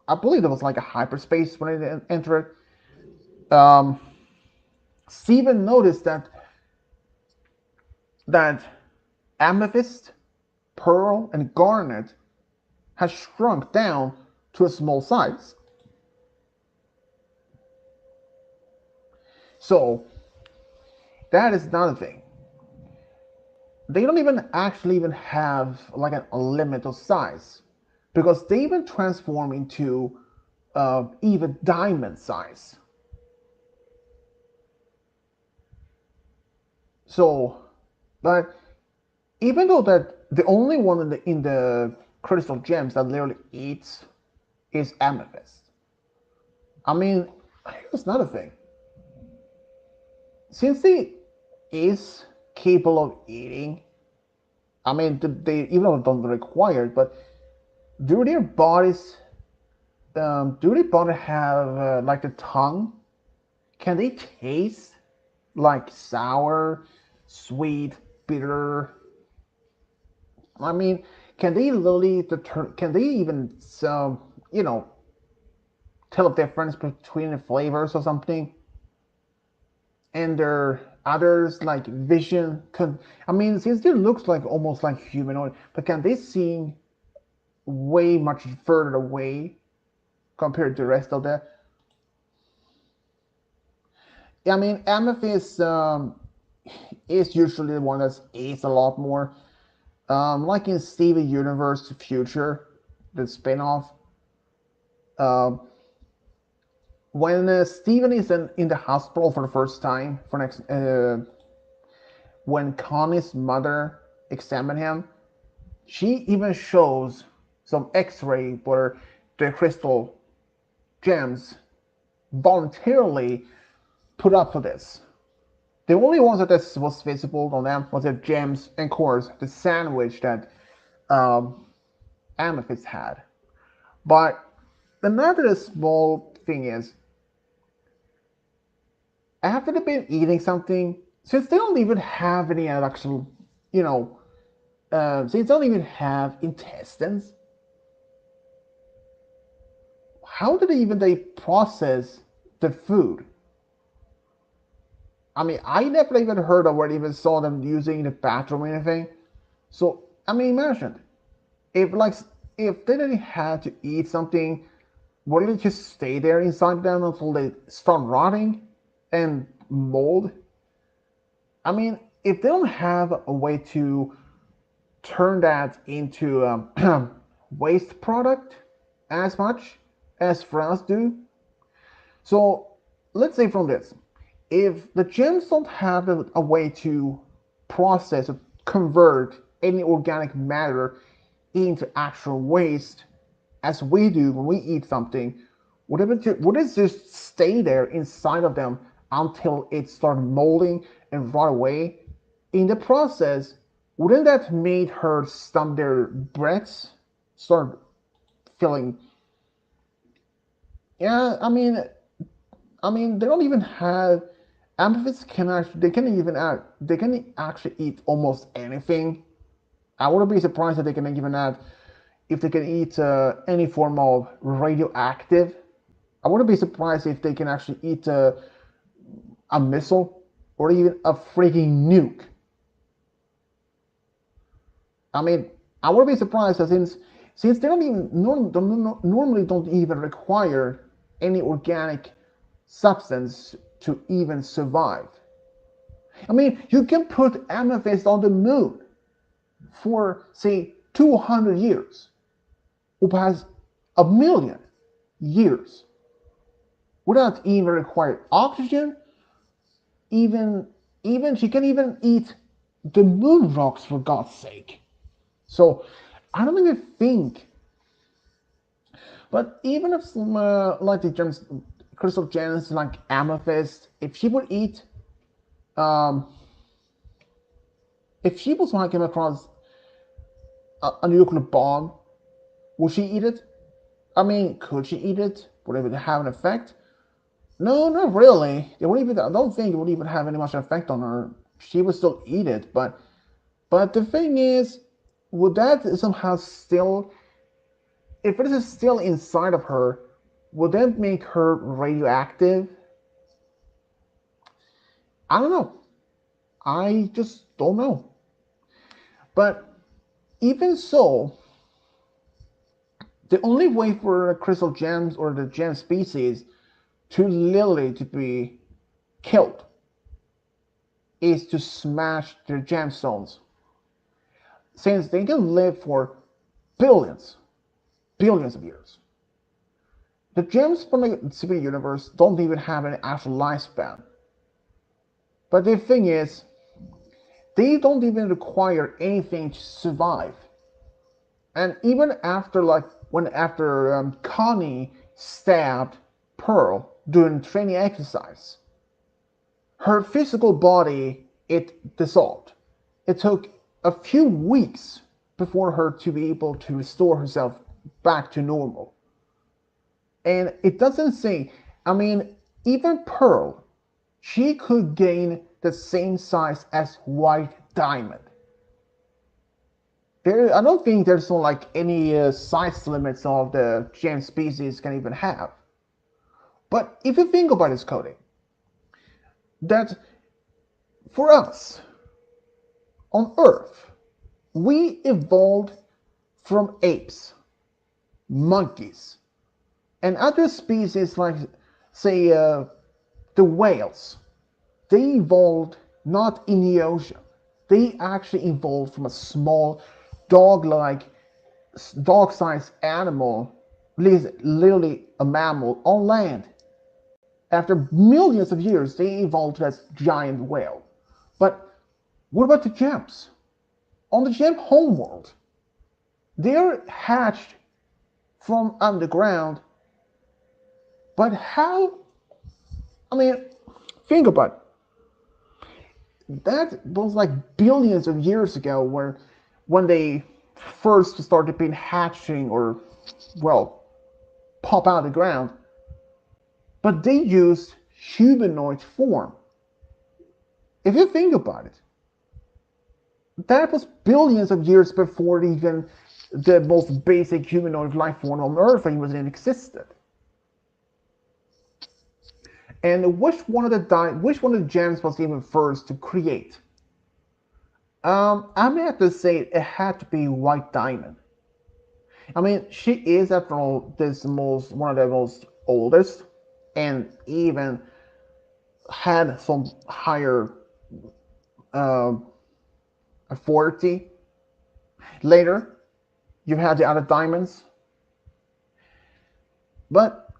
I believe it was like a hyperspace when they entered. Um, Steven noticed that amethyst, pearl, and garnet has shrunk down to a small size. So that is another thing. They don't even actually even have like a limit of size, because they even transform into even diamond size. So, but even though that the only one in the crystal gems that literally eats is amethyst. I mean, here's another thing. Since they is capable of eating, I mean, they even though don't require it, but do their bodies do their body have like the tongue? Can they taste like sour, sweet, bitter? I mean, can they literally can they even you know tell the difference between the flavors or something? And their others like vision can, I mean, since it looks like almost like humanoid, but can they see way much further away compared to the rest of the, I mean, amethyst is usually the one that's aged a lot more, like in Steven Universe Future, the spin-off. uh, when Steven is in the hospital for the first time for next when Connie's mother examined him, she even shows some X-ray where the crystal gems voluntarily put up for this. The only ones that this was visible on them was the gems and, of course, the sandwich that Amethyst had. But another small thing is, after they've been eating something, since they don't even have any actual, you know, since they don't even have intestines, how did they process the food? I mean, I never even heard of or even saw them using the bathroom or anything. So, I mean, imagine if like if they didn't have to eat something, would they just stay there inside them until they start rotting and mold? I mean, if they don't have a way to turn that into waste product as much as France do, so let's say from this, if the gems don't have a way to process or convert any organic matter into actual waste as we do when we eat something, would it just stay there inside of them until it started molding and rot away? In the process, wouldn't that make her stump their breaths, start feeling? Yeah, I mean, they don't even have amphibians can actually they can actually eat almost anything. I wouldn't be surprised if they can even add if they can eat any form of radioactive. I wouldn't be surprised if they can actually eat a missile or even a freaking nuke. I mean, I wouldn't be surprised that since they don't even normally don't even require any organic substance to even survive. I mean, you can put amethyst on the moon for, say, 200 years, or perhaps a million years, without even requiring oxygen. Even, even she can even eat the moon rocks for God's sake. So I don't even think. But even if some like the gems, crystal gems like amethyst, if she would eat, um, if she was like came across a nuclear bomb, would she eat it? I mean, could she eat it? Would it have an effect? No, not really. It wouldn't even. I don't think it would even have any much effect on her. She would still eat it, but the thing is, would that somehow still, if it is still inside of her, would that make her radioactive? I don't know. I just don't know. But even so, the only way for the crystal gems or the gem species to literally to be killed is to smash their gemstones. Since they can live for billions, billions of years. The gems from the Steven universe don't even have an actual lifespan. But the thing is, they don't even require anything to survive. And even after, like, when after Connie stabbed Pearl during training exercise, her physical body, it dissolved. It took a few weeks before her to be able to restore herself back to normal. And it doesn't say, I mean, even Pearl, she could gain the same size as White Diamond. I don't think there's no like any size limits of the gem species can even have. But if you think about this, Cody, that for us on Earth, we evolved from apes, monkeys, and other species like, say, the whales. They evolved not in the ocean. They actually evolved from a small dog-like, dog-sized animal, literally a mammal on land. After millions of years, they evolved as giant whale. But what about the gems? On the gem homeworld, they're hatched from underground. But how? I mean, think about it. That was like billions of years ago, where when they first started being hatching or, well, pop out of the ground. But they used humanoid form. If you think about it, that was billions of years before even the most basic humanoid life form on Earth even existed. And which one of the gems was even first to create? I'm gonna have to say it had to be White Diamond. I mean, she is after all this most one of the most oldest, and even had some higher uh, authority. Later, you had the other diamonds, but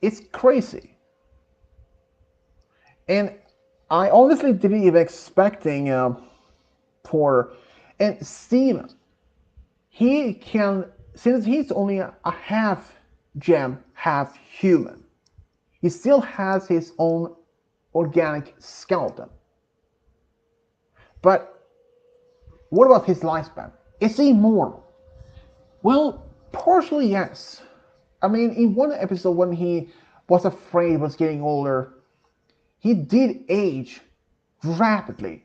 it's crazy. And I honestly didn't even expecting for and Steven. He can, since he's only a half gem, half human. He still has his own organic skeleton. But what about his lifespan? Is he immortal? Well, partially yes. I mean, in one episode when he was afraid he was getting older, he did age rapidly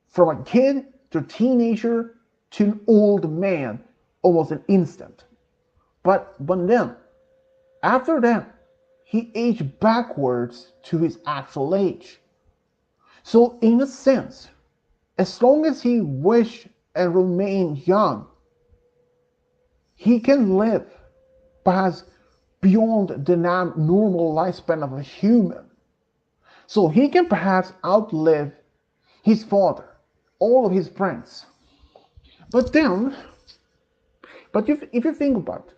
from a kid to a teenager to an old man almost an instant. But then, after that, he aged backwards to his actual age. So, in a sense, as long as he wished and remained young, he can live perhaps beyond the normal lifespan of a human. So he can perhaps outlive his father, all of his friends. But then, if you think about it,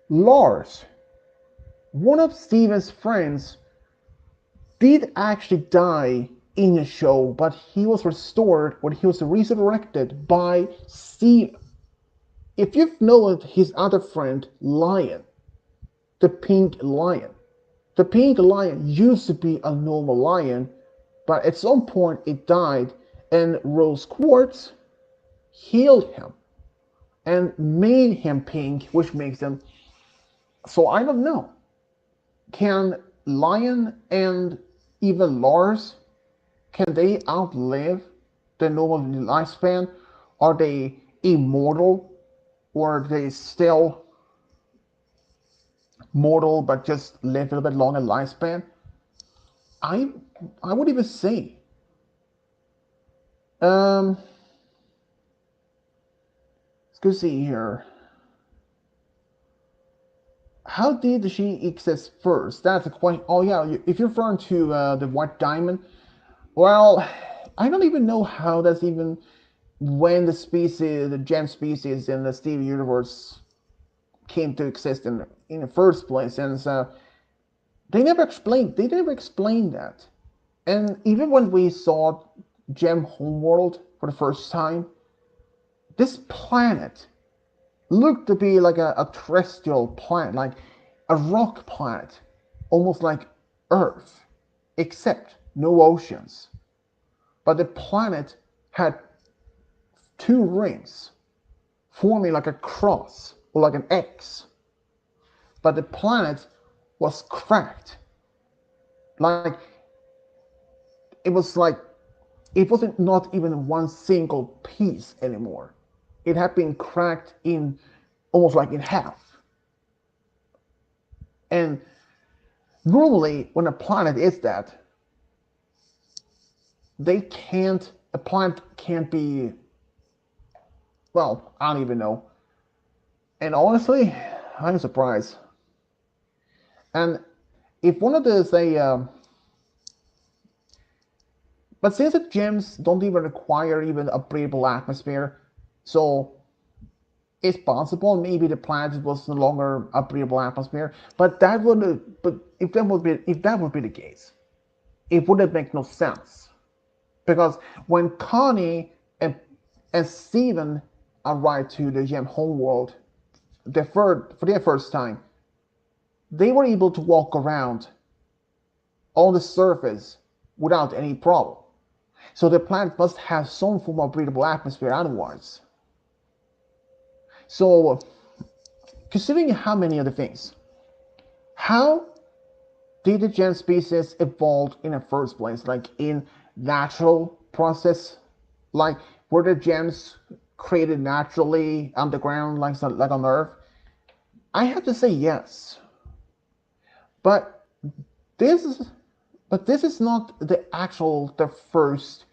Lars, one of Steven's friends, did actually die in the show, but he was restored when he was resurrected by Steven. If you've known his other friend, Lion, the pink lion, the pink lion used to be a normal lion, but at some point it died, and Rose Quartz healed him and made him pink, which makes him. So I don't know. Can Lion and even Lars, can they outlive the normal lifespan? Are they immortal, or are they still mortal but just live a little bit longer lifespan? I I would even say. Um, let's go see here. How did she exist first? That's a question. Oh yeah, if you're referring to the White Diamond, well, I don't even know how that's even when the gem species in the Steven universe came to exist in the first place, and they never explained that. And even when we saw Gem Homeworld for the first time, this planet looked to be like a terrestrial planet, like a rock planet, almost like Earth, except no oceans. But the planet had two rings forming like a cross or like an X. But the planet was cracked. Like like it wasn't not even one single piece anymore. It had been cracked in almost like in half. And normally when a planet is that, a planet can't be, well, I don't even know. And honestly, I'm surprised. And if one of the say, but since the gems don't even require even a breathable atmosphere, so it's possible maybe the planet was no longer a breathable atmosphere. But if that would be the case, it wouldn't make no sense. Because when Connie and Steven arrived to the Gem homeworld for their first time, they were able to walk around on the surface without any problem. So the planet must have some form of breathable atmosphere otherwise. So, considering how many other things, how did the gem species evolve in the first place? Like in natural process? Like were the gems created naturally underground like on Earth? I have to say yes. But this is this is not the first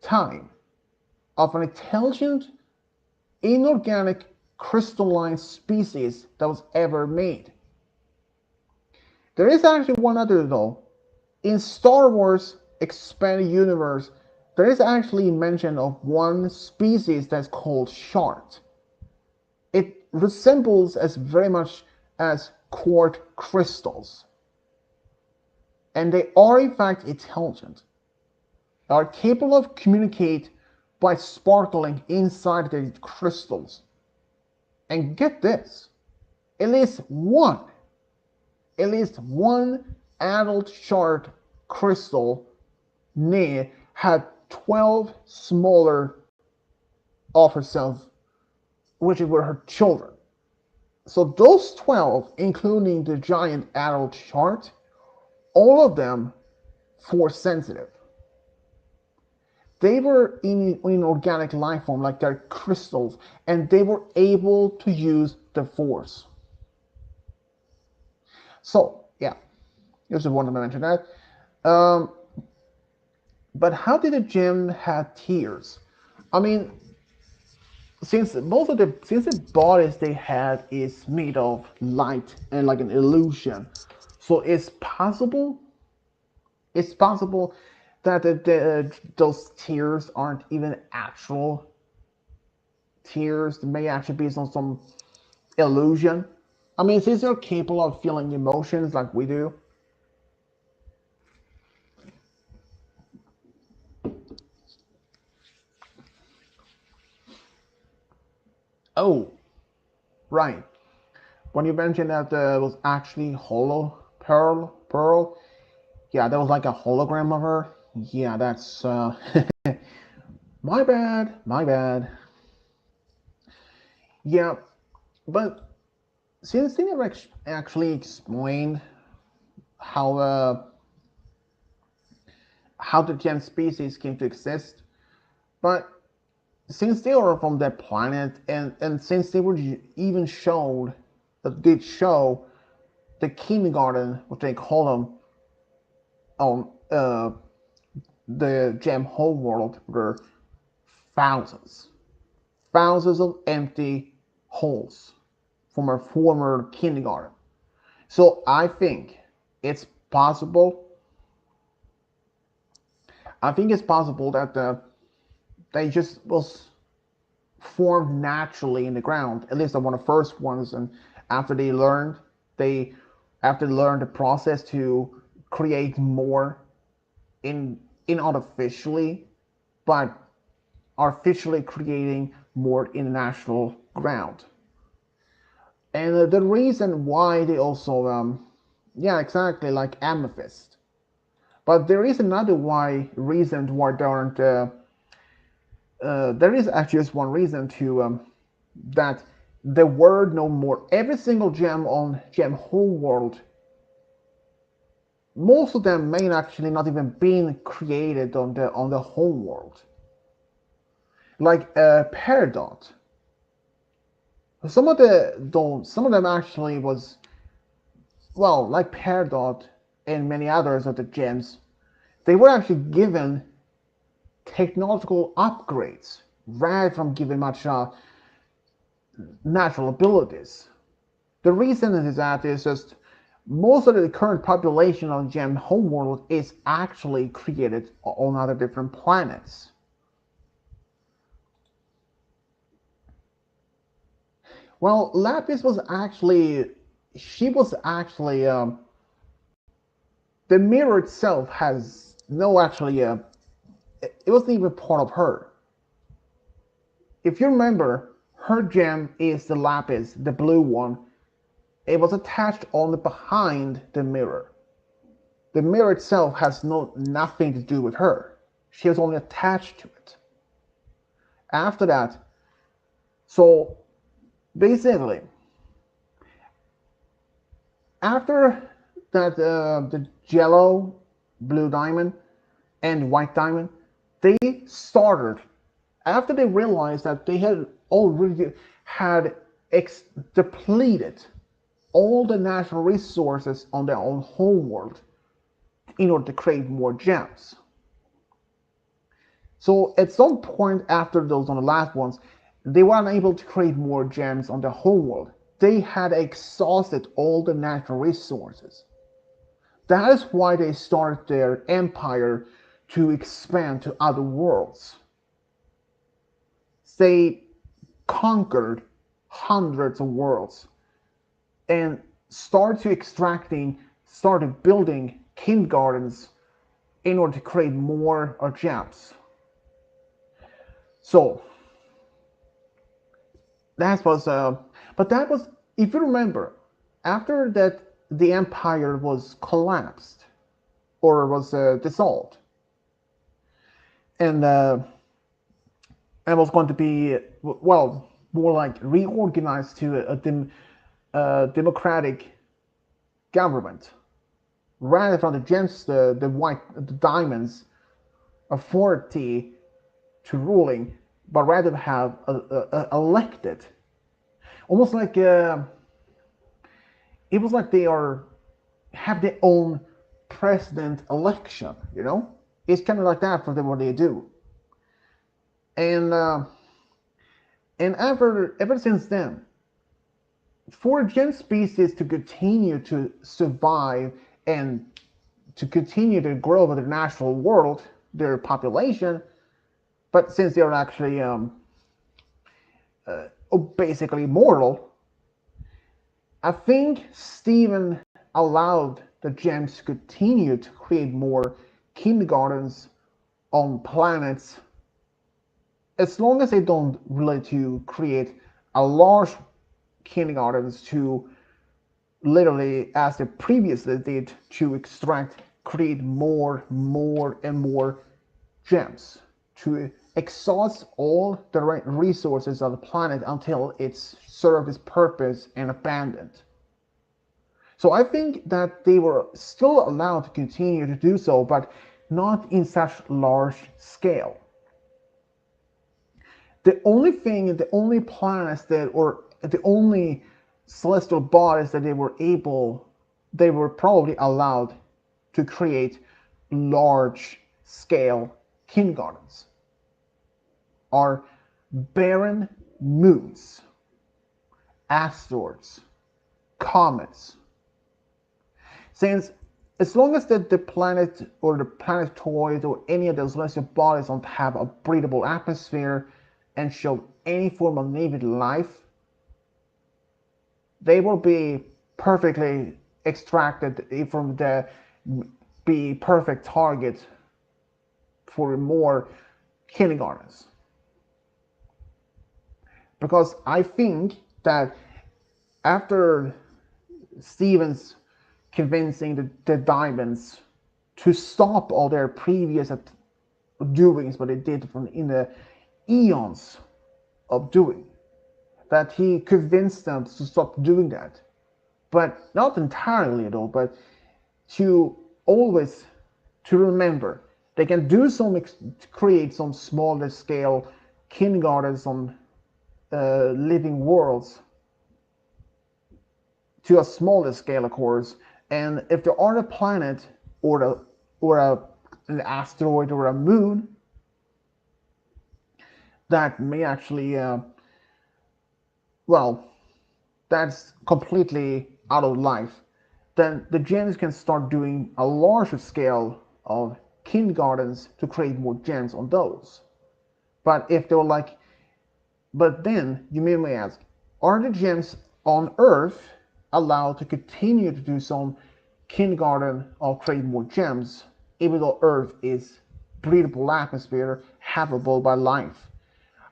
time of an intelligent inorganic crystalline species that was ever made. There is actually one other though. In Star Wars Expanded Universe, there is actually mention of one species that's called Shard. It resembles as very much as quartz crystals. And they are in fact intelligent. They are capable of communicate by sparkling inside the crystals. And get this, at least one adult shard crystal near had 12 smaller of herself, which were her children. So those 12, including the giant adult shard, all of them force sensitive. They were in organic life form, like they're crystals, and they were able to use the force. So, yeah, just wanted to mention that. But how did the gem have tears? I mean, since the bodies they had is made of light and like an illusion, so it's possible that those tears aren't even actual tears. They may actually be some illusion. I mean, since they're capable of feeling emotions like we do. Oh, right. When you mentioned that it was actually Hollow Pearl, yeah, that was like a hologram of her. Yeah, that's my bad. Yeah, but since they never actually explained how uh, how the gem species came to exist, but since they are from that planet, and since they were even showed did show the kindergarten, what they call them, on the gem whole world, were thousands, thousands of empty holes from a former kindergarten. So I think it's possible. I think it's possible that they just was formed naturally in the ground. At least one of the first ones, and after they learned They have to learn the process to create more in unofficially, but artificially creating more international ground. And the reason why they also, yeah, exactly like Amethyst. But there is another reason why they aren't. There is actually just one reason to that there were no more. Every single gem on Gem Homeworld, most of them may actually not even been created on the homeworld. Like Peridot. Some of them actually was, well, like Peridot and many others of the gems, they were actually given technological upgrades rather from given much natural abilities. The reason is that is just most of the current population on Gem Homeworld is actually created on other different planets. Well, Lapis was actually, she was actually, the mirror itself has no actually, it wasn't even part of her. If you remember, her gem is the Lapis, the blue one. It was attached only behind the mirror. The mirror itself has nothing to do with her. She was only attached to it. After that, so basically, after that, the Jello, Blue Diamond, and White Diamond, they started, after they realized that they had already had depleted all the natural resources on their own homeworld in order to create more gems. So at some point after those on the last ones, they were unable to create more gems on their homeworld. They had exhausted all the natural resources. That is why they started their empire to expand to other worlds. They conquered hundreds of worlds and started building kindergartens in order to create more gems. So that was, but that was, if you remember, after that the empire was collapsed or was dissolved, and was going to be, well, more like reorganized to a democratic government rather from the gems, the diamonds authority to ruling, but rather have elected, almost like it was like they are have their own president election. You know, it's kind of like that for them what they do, and ever since then, for gem species to continue to survive and to continue to grow in the natural world, their population, but since they're actually basically mortal, I think Steven allowed the gems to continue to create more kindergartens on planets as long as they don't really to create a large kindergartens to literally, as they previously did, to create more and more gems to exhaust all the resources of the planet until it's served its purpose and abandoned. So I think that they were still allowed to continue to do so, but not in such large scale. The only planets that, or the only celestial bodies that they were probably allowed to create large scale kindergartens are barren moons, asteroids, comets. Since as long as the planet or the planetoid or any of those celestial bodies don't have a breathable atmosphere and show any form of living life, they will be perfectly extracted from the be perfect target for more kindergartens. Because I think that after Stevens convincing the Diamonds to stop all their previous doings, what they did from in the eons of doing, that he convinced them to stop doing that. But not entirely though, but to always to remember they can do some create some smaller scale kindergartens on living worlds to a smaller scale, of course. And if there are a planet or an asteroid or a moon that may actually, well, that's completely out of life, then the gems can start doing a larger scale of kindergartens to create more gems on those. But if they're like, but then you may ask, are the gems on Earth allowed to continue to do some kindergarten or create more gems, even though Earth is breathable atmosphere habitable by life?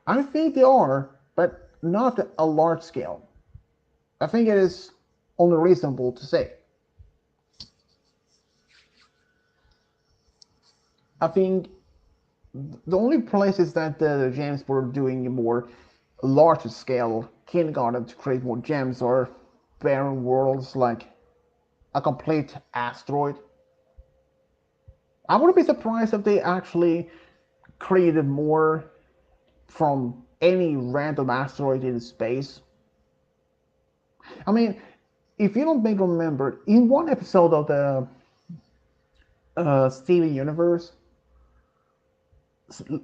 I think they are, but not a large scale. I think it is only reasonable to say. I think the only places that the gems were doing more large scale kindergarten to create more gems are barren worlds like a complete asteroid. I wouldn't be surprised if they actually created more from any random asteroid in space. I mean, if you don't maybe remember, in one episode of the Steven Universe,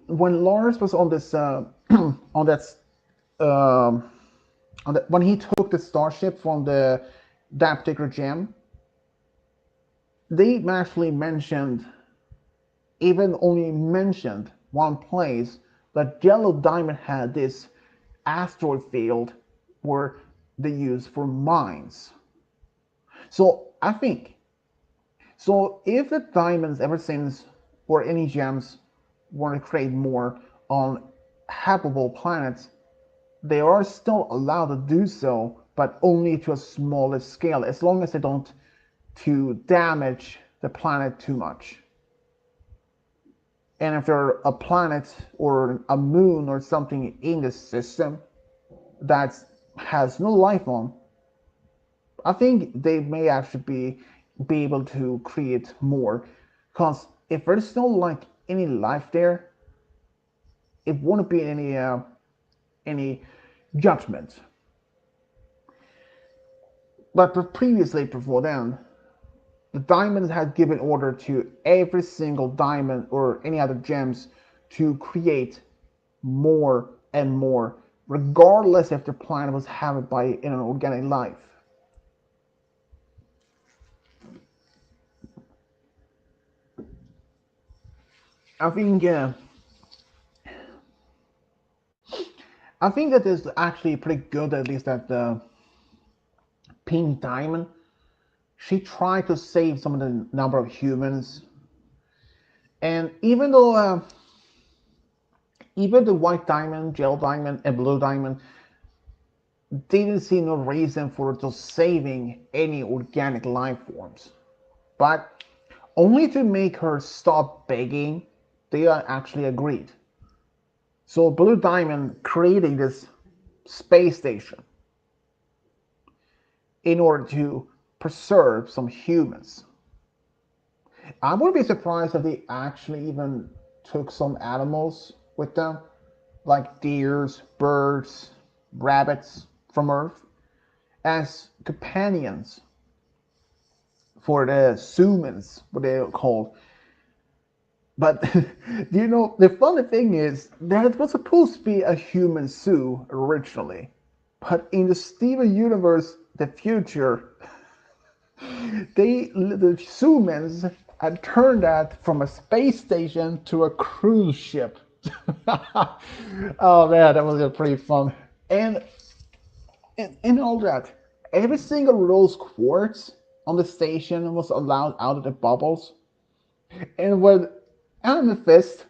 when Lars was on this on that um, when he took the starship from that particular gem, they actually mentioned, even only mentioned one place that Yellow Diamond had this asteroid field where they use for mines. So I think, so if the diamonds ever since or any gems want to create more on habitable planets, they are still allowed to do so, but only to a smaller scale, as long as they don't to damage the planet too much. And if there are a planet or a moon or something in the system that has no life on, I think they may actually be able to create more. Because if there's no like any life there, it won't be any judgment. But previously, before then, the diamonds had given order to every single diamond or any other gems to create more and more, regardless if the planet was habitated by an organic life. I think I think that is actually pretty good, at least that the Pink Diamond, she tried to save some of the number of humans, and even the White Diamond, Yellow Diamond, and Blue Diamond didn't see no reason for just saving any organic life forms, but only to make her stop begging, they actually agreed. So Blue Diamond creating this space station in order to preserve some humans. I wouldn't be surprised if they actually even took some animals with them, like deers, birds, rabbits from Earth, as companions for the humans, what they're called. But you know, the funny thing is that it was supposed to be a human zoo originally, but in the Steven universe, the future, the humans had turned that from a space station to a cruise ship. Oh man, that was pretty fun. And all that. every single rose quartz on the station was allowed out of the bubbles. And when Amethyst,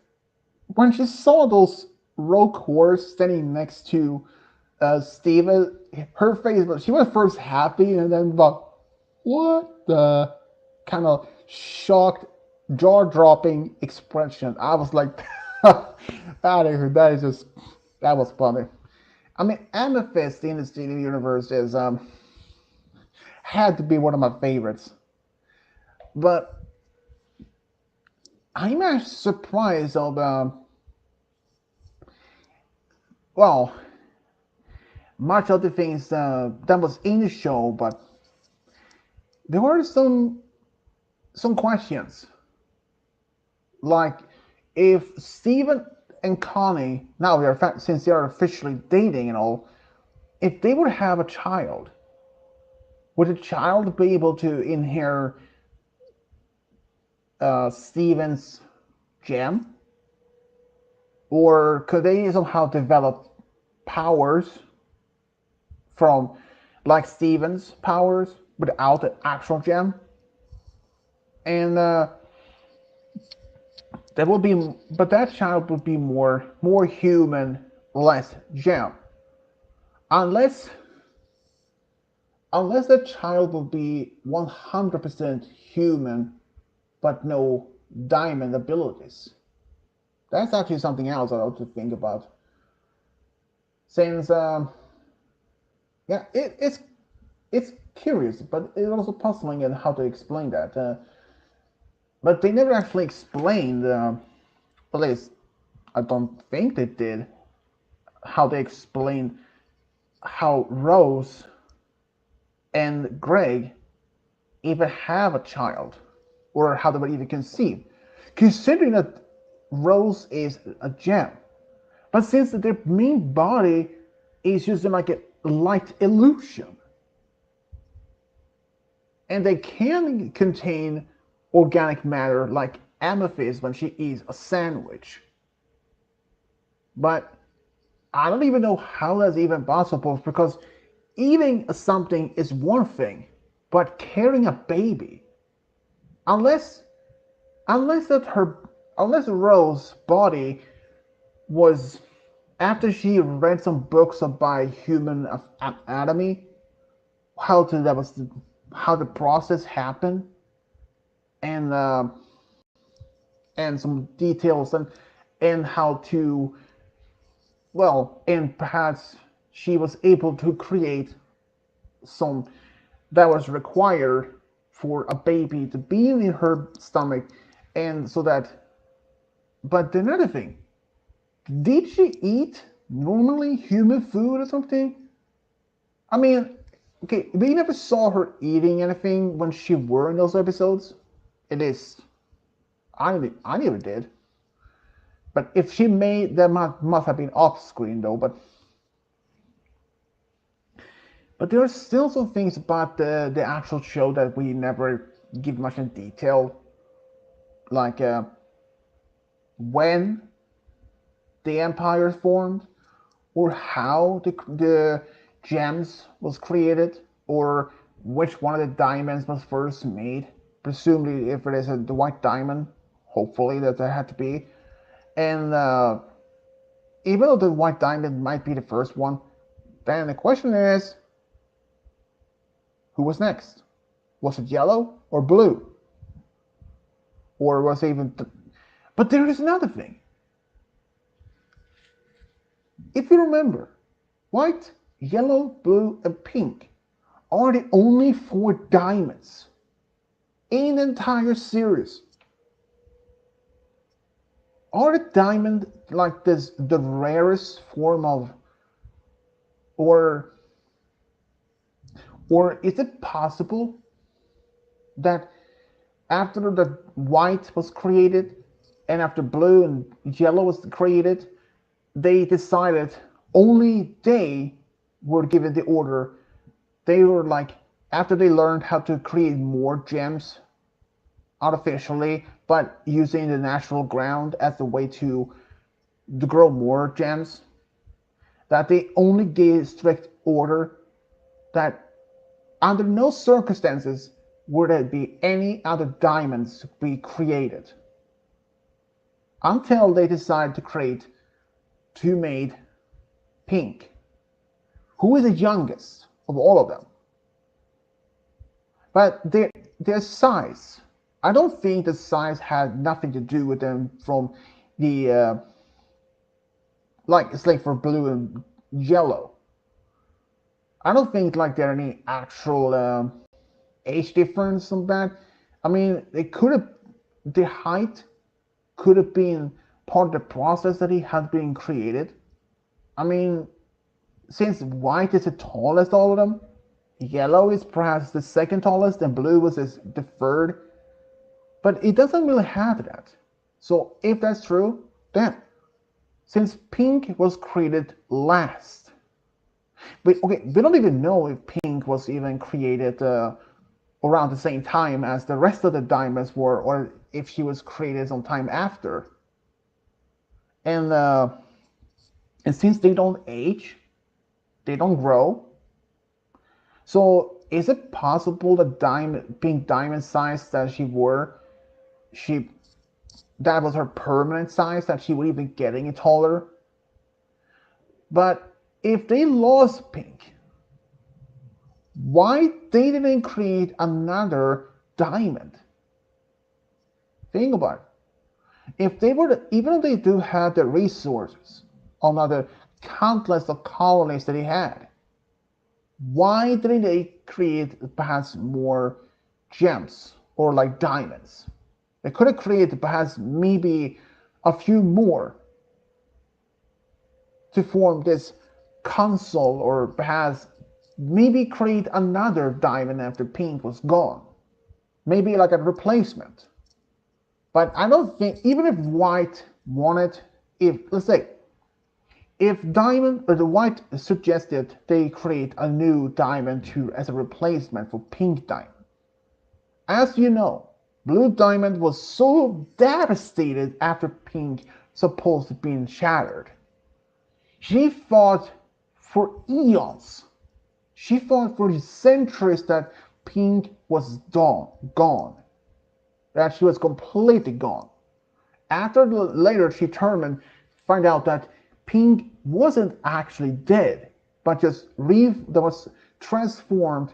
when she saw those rose quartz standing next to Steven, her face, she was first happy and then like, what the kind of shocked, jaw dropping expression. I was like, that is just, that was funny. I mean, Amethyst in the Steven universe is had to be one of my favorites. But I'm actually surprised of well, much of the things that was in the show, but there were some questions like if Steven and Connie now they are since they are officially dating and all, if they would have a child, would the child be able to inherit Steven's gem? Or could they somehow develop powers from like Steven's powers without the actual gem? And that would be, but that child would be more human, less gem. Unless unless the child will be 100% human but no diamond abilities. That's actually something else I ought to think about. Since yeah, it's curious, but it's also puzzling in how to explain that. But they never actually explained, at least I don't think they did, how they explained how Rose and Greg even have a child, or how they were even conceived. Considering that Rose is a gem, but since their main body is just like a light illusion, and they can contain organic matter like Amethyst when she eats a sandwich. But I don't even know how that's even possible because eating something is one thing, but carrying a baby, unless unless that her unless Rose's body was after she read some books about human anatomy, how to that was how the process happened, and and some details and how to well and perhaps she was able to create some that was required for a baby to be in her stomach and so that but another thing, did she eat normally human food or something? I mean, okay, we never saw her eating anything when she were in those episodes. It is I never did. But if she made, that must have been off screen though. But there are still some things about the actual show that we never give much in detail, like when the empire formed, or how the gems was created, or which one of the diamonds was first made. Presumably, if it is the white diamond, hopefully that there had to be. And even though the white diamond might be the first one, then the question is, who was next? Was it yellow or blue? Or was it even... But there is another thing. If you remember, white, yellow, blue, and pink are the only four diamonds in the entire series. Are the diamond like this the rarest form of, or is it possible that after the white was created and after blue and yellow was created, they decided only they were given the order. They were like, after they learned how to create more gems artificially, but using the natural ground as a way to grow more gems, that they only gave strict order that Under no circumstances would there be any other diamonds be created until they decided to create two made Pink, who is the youngest of all of them. But their size, I don't think the size had nothing to do with them from the like it's like for blue and yellow. I don't think like there are any actual age difference on that. I mean, it could have the height could have been part of the process that he had been created. I mean, since white is the tallest of all of them, yellow is perhaps the second tallest, and blue was the third. But it doesn't really have that. So if that's true, then since pink was created last, but okay, we don't even know if pink was even created around the same time as the rest of the diamonds were, or if she was created some time after. And since they don't age, they don't grow. So is it possible the pink diamond size that she wore, that was her permanent size, that she would even get any taller? But if they lost pink, why they didn't create another diamond? Think about it. If they were to, even if they do have the resources on the countless of colonies that they had, why didn't they create perhaps more gems or like diamonds? They could have created perhaps maybe a few more to form this console, or perhaps maybe create another diamond after pink was gone. Maybe like a replacement. But I don't think, even if white wanted, if let's say, if diamond or the white suggested they create a new diamond to as a replacement for pink diamond. As you know, blue diamond was so devastated after pink supposed to be shattered. She fought for eons. She fought for centuries that pink was gone. That she was completely gone. After later she turned and find out that pink wasn't actually dead, but just that was transformed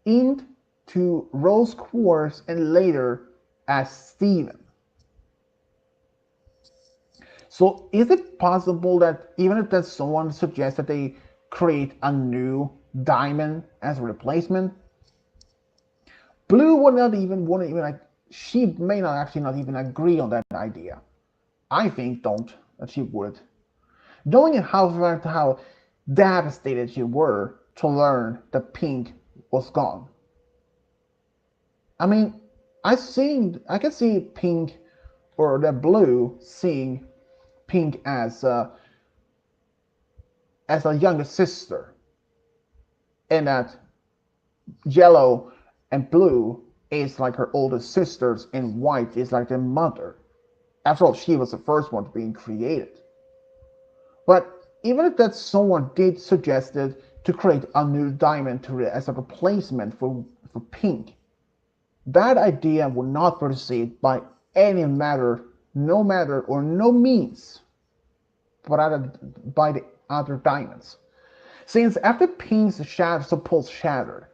into rose quartz and later as Steven. So is it possible that even if that someone suggests that they create a new diamond as a replacement, Blue would not even want to even like, she may not actually not even agree on that idea. I think don't that she would. Knowing how devastated she were to learn that pink was gone. I mean, I can see pink or the blue seeing pink as a younger sister, and that yellow and blue is like her older sisters, and white is like their mother. After all, she was the first one being created. But even if that someone did suggest it to create a new diamond as a replacement for pink, that idea would not proceed by any matter, no matter or no means, but by the other diamonds. Since after pink's supposed shattered,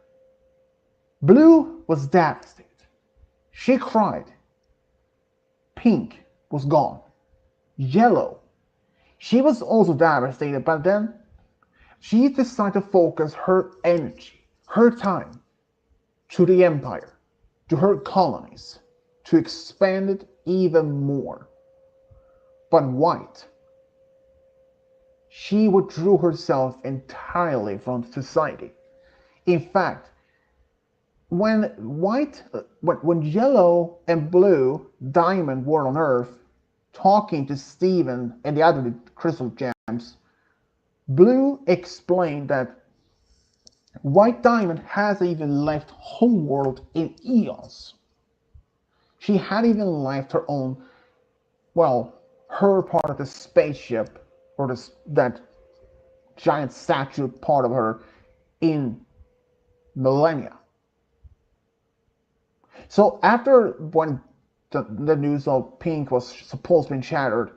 blue was devastated. She cried. Pink was gone. Yellow, she was also devastated, but then she decided to focus her energy, her time, to the empire, to her colonies, to expand it even more. But white, she withdrew herself entirely from society. In fact, when yellow and blue diamond were on Earth, talking to Steven and the other crystal gems, Blue explained that White Diamond has even left homeworld in eons. She had even left her own, well, her part of the spaceship, or that giant statue part of her, in millennia. So after when the news of Pink was supposed to be shattered,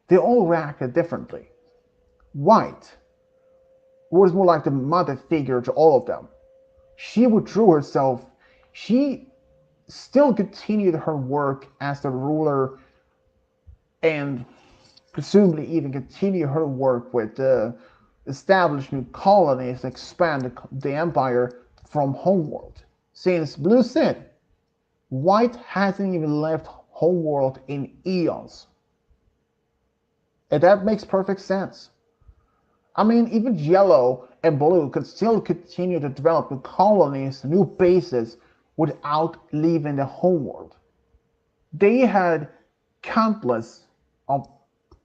they all reacted differently. White was more like the mother figure to all of them. She withdrew herself. She still continued her work as the ruler and presumably even continue her work with establish new colonies and expand the empire from Homeworld. Since Blue said, White hasn't even left Homeworld in eons. And that makes perfect sense. I mean, even Yellow and Blue could still continue to develop new colonies, new bases, without leaving the homeworld. They had countless of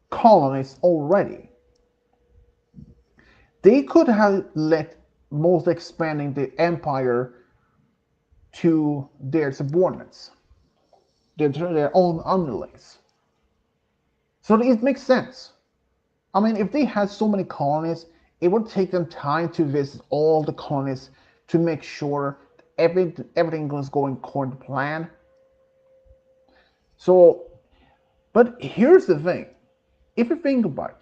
colonies already. They could have let most expanding the empire to their subordinates, their own underlings. So it makes sense. I mean, if they had so many colonies, it would take them time to visit all the colonies to make sure everything was going according to plan. So, but here's the thing: if you think about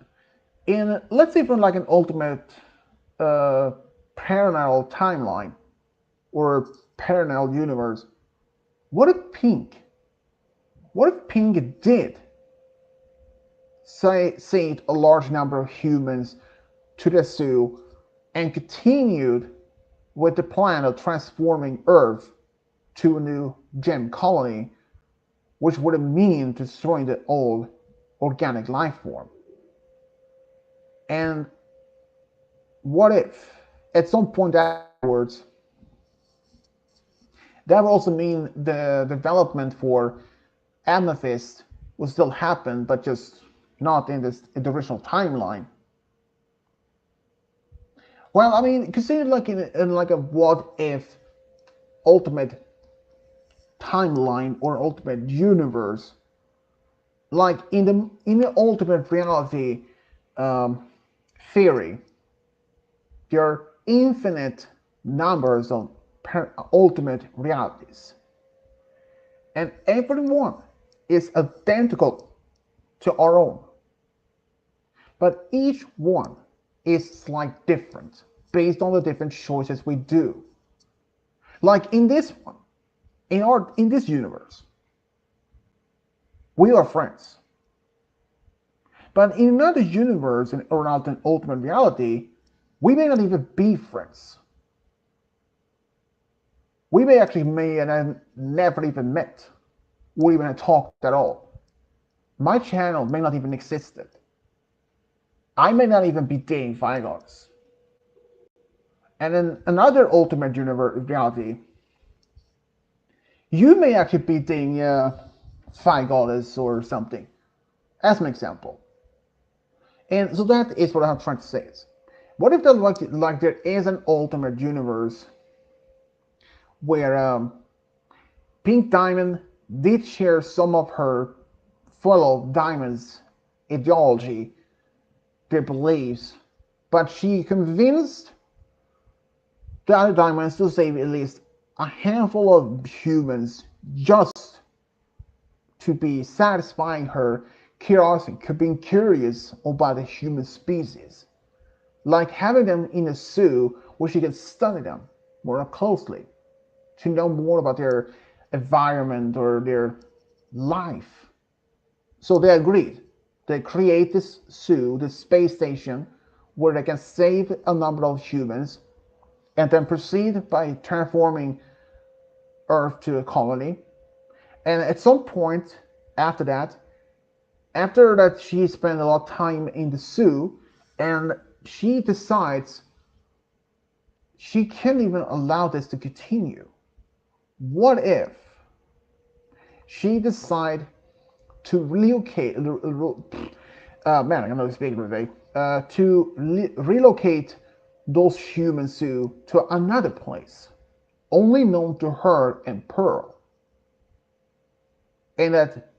it, in let's say from like an ultimate uh, parallel timeline or parallel universe, what if Pink? What if Pink did send a large number of humans to the zoo and continued with the plan of transforming Earth to a new gem colony, which would mean destroying the old organic life form? And what if, at some point afterwards, that would also mean the development for Amethyst will still happen, but just not in the original timeline. Well, I mean, consider like in like a what if ultimate timeline or ultimate universe, like in the ultimate reality um, theory, there are infinite numbers of ultimate realities, and everyone is identical to our own, but each one is slightly different based on the different choices we do. Like in this one, in this universe, we are friends. But in another universe or not an ultimate reality, we may not even be friends. We may have never even met or even talked at all. My channel may not even existed. I may not even be dating Fire Goddess. And in another ultimate universe reality, you may actually be dating Fire Goddess or something, as an example. And so that is what I'm trying to say. Is, what if like there is an ultimate universe where Pink Diamond did share some of her fellow Diamond's ideology, their beliefs, but she convinced the other Diamonds to save at least a handful of humans just to be satisfying her curiosity, being curious about the human species. Like having them in a zoo where she can study them more closely to know more about their environment or their life. So they agreed. They create this zoo, this space station, where they can save a number of humans and then proceed by transforming Earth to a colony. And at some point after that, she spent a lot of time in the zoo, and she decides she can't even allow this to continue. What if she decide to relocate? Man, I'm not speaking today. To relocate those humans to another place, only known to her and Pearl, and that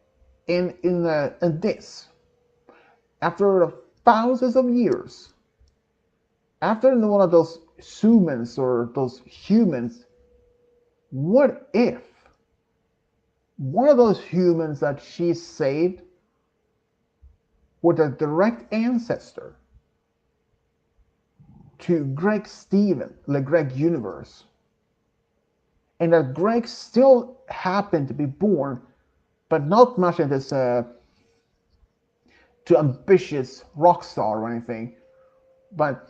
in this, after thousands of years, after one of those humans or those humans, what if one of those humans that she saved was a direct ancestor to Greg Steven, the Greg universe, and that Greg still happened to be born, but not much of this too ambitious rock star or anything. But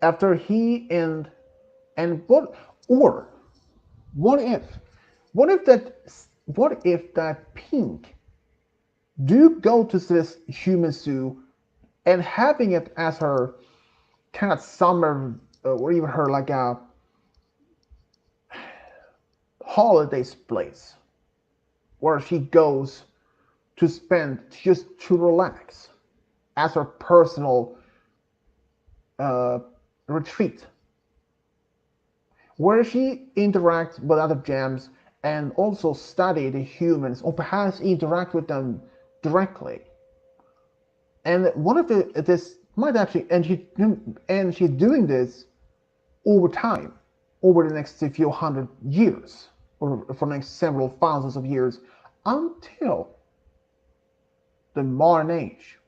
after he and or what if what if that what if that Pink do go to this human zoo and having it as her kind of summer or even her like a holidays place where she goes to spend just to relax as her personal uh, retreat where she interacts with other gems and also study the humans or perhaps interact with them directly. And one of this might actually and she's doing this over time, over the next few hundred years, or for the next several thousands of years, until the modern age.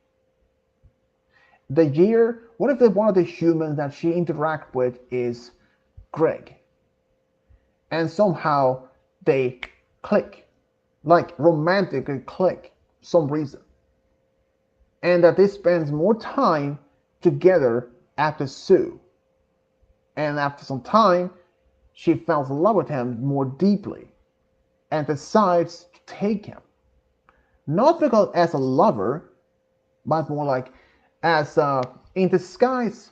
The year, what if one of the humans that she interacts with is Greg? And somehow they click, like romantically click, some reason. And that they spend more time together at the zoo. And after some time, she falls in love with him more deeply and decides to take him. Not because as a lover, but more like as in disguise.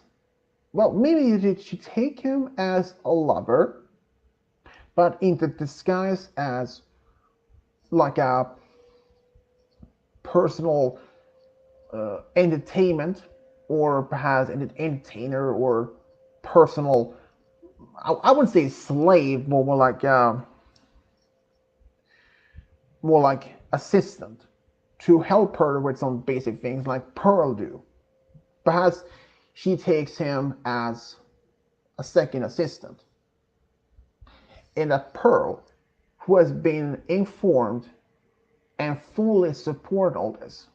Well, maybe she take him as a lover, but in the disguise as like a personal entertainment, or perhaps an entertainer, or personal. I wouldn't say slave, but more like assistant to help her with some basic things like Pearl do. Perhaps she takes him as a second assistant. And that Pearl, who has been informed and fully support all this.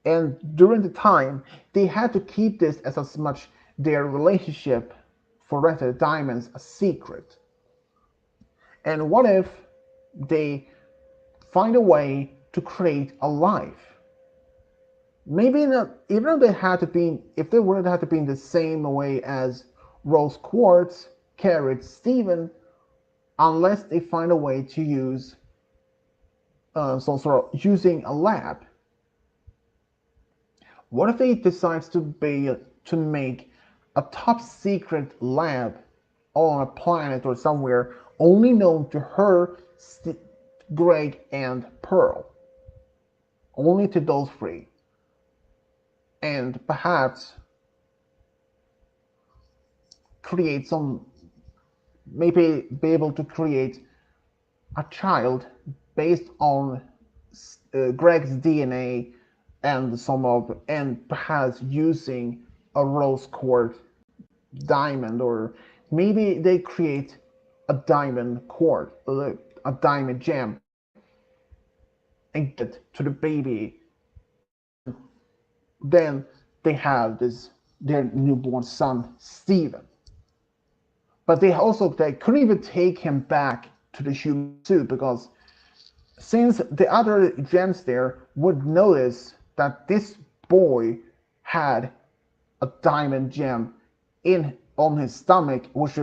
And during the time, they had to keep this as much their relationship for Red Dead Diamonds a secret. And what if they find a way to create a life? Maybe not, even if they had to be, if they wouldn't have to be in the same way as Rose Quartz carried Steven, unless they find a way to use some sort of using a lab. What if they decides to make a top secret lab on a planet or somewhere only known to her, Greg, and Pearl? Only to those three. And perhaps create some, maybe be able to create a child based on Greg's DNA and perhaps using a rose quartz diamond, or maybe they create a diamond quartz, a diamond gem, and get to the baby. Then they have their newborn son Steven. But they couldn't even take him back to the human suit because since the other gems there would notice that this boy had a diamond gem on his stomach, which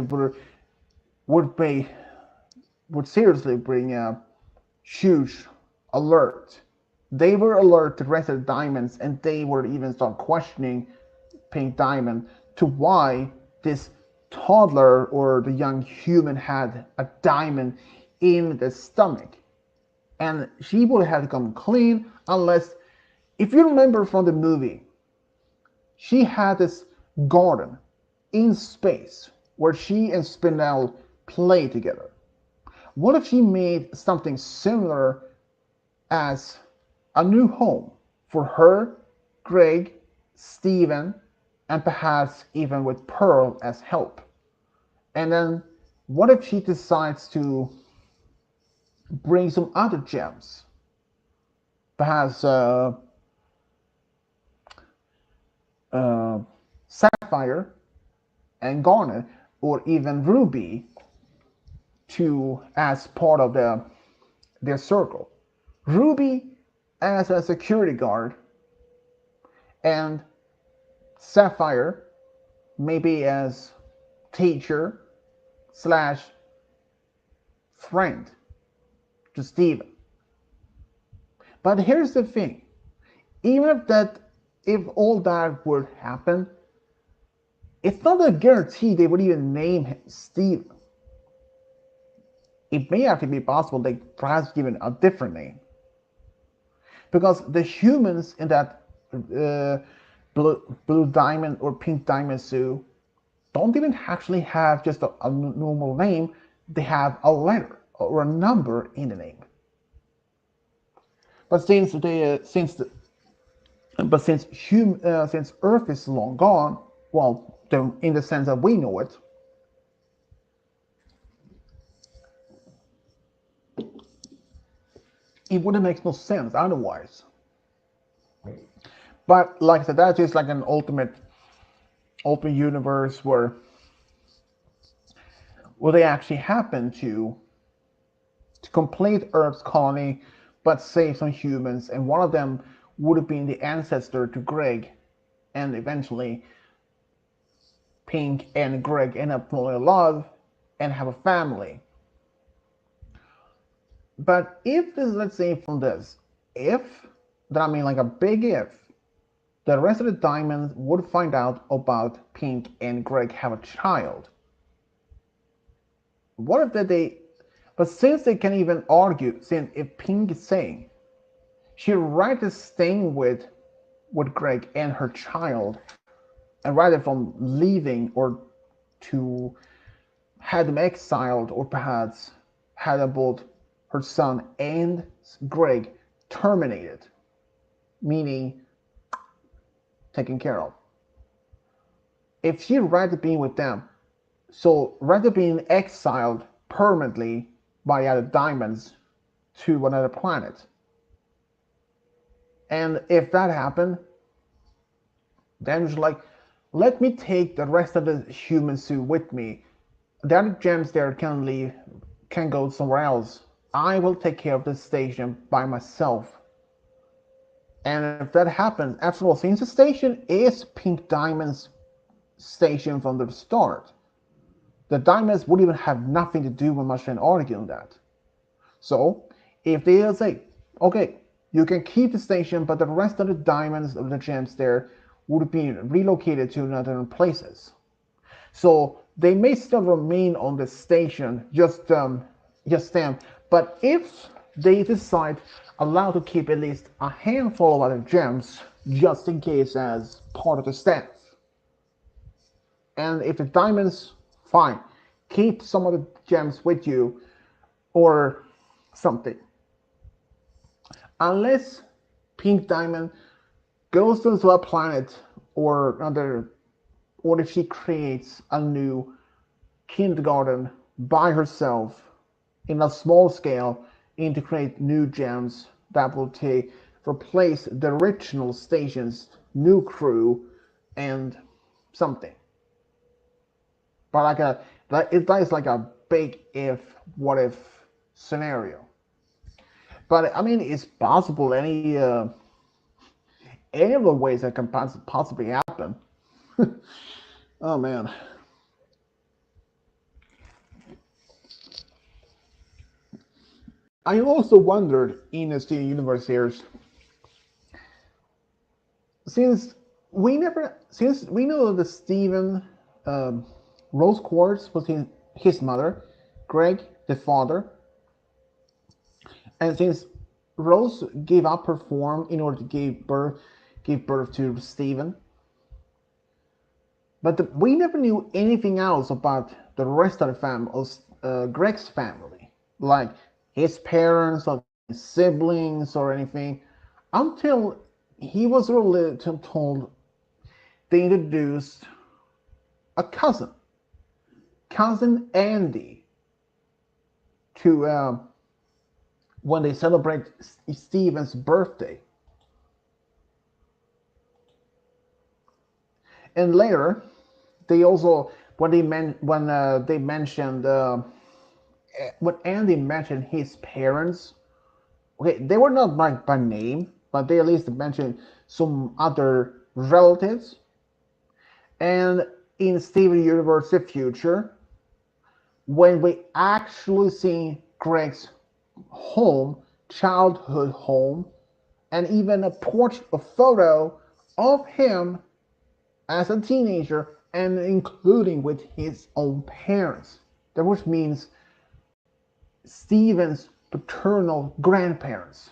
would seriously bring a huge alert. They were alert to the rest of the diamonds, and they were even start questioning Pink Diamond to why this toddler or the young human had a diamond in the stomach. And she would have to come clean unless, if you remember from the movie, she had this garden in space where she and Spinel play together. What if she made something similar as a new home for her, Greg, Steven, and perhaps even with Pearl as help. And then what if she decides to bring some other gems? Perhaps uh, Sapphire and Garnet, or even Ruby, to as part of their circle. Ruby as a security guard, and Sapphire maybe as teacher slash friend to Steven. But here's the thing: even if all that would happen, it's not a guarantee they would even name him Steven. It may actually be possible they perhaps give him a different name, because the humans in that blue diamond or pink diamond suit don't even actually have just a normal name. They have a letter or a number in the name. But since since Earth is long gone, well, in the sense that we know it, it wouldn't make no sense otherwise. But like I said, that is like an ultimate open universe where they actually happen to complete Earth's colony, but save some humans, and one of them would have been the ancestor to Greg, and eventually Pink and Greg end up falling in love and have a family. But if this, let's say from this, if, that I mean like a big if, the rest of the diamonds would find out about Pink and Greg have a child. What if they, but since they can even argue, since if Pink is saying she'd rather staying with Greg and her child, and rather from leaving or to had them exiled, or perhaps had both her son and Greg terminated, meaning taken care of. If she'd rather be with them, so rather being exiled permanently by other diamonds to another planet. And if that happened, then it's like, let me take the rest of the human suit with me. The other gems there can go somewhere else. I will take care of this station by myself. And if that happens, after all, since the station is Pink Diamond's station from the start, the diamonds would even have nothing to do with much an arguing that. So if they say, okay, you can keep the station, but the rest of the diamonds of the gems there would be relocated to other places. So they may still remain on the station, just them. But if they decide allowed to keep at least a handful of other gems, just in case as part of the staff. And if the diamonds, fine, keep some of the gems with you, or something. Unless Pink Diamond goes to a planet or another, or if she creates a new kindergarten by herself in a small scale, integrate new gems that will replace the original station's new crew and something. But like that is like a big if, what if scenario. But I mean, it's possible any of the ways that can possibly happen. Oh man. I also wondered in the Steven Universe series, since since we know that Steven, Rose Quartz was his mother, Greg the father, and since Rose gave up her form in order to give birth to Steven, but we never knew anything else about the rest of the family, Greg's family, like his parents or his siblings or anything, until he was really told they introduced a cousin Andy, to when they celebrate Steven's birthday. And later, they also when they mentioned when Andy mentioned his parents. Okay, they were not by name, but they at least mentioned some other relatives. And in Steven Universe the Future, when we actually see Greg's home, childhood home, and even a photo of him as a teenager, and including with his own parents. That which means Steven's paternal grandparents.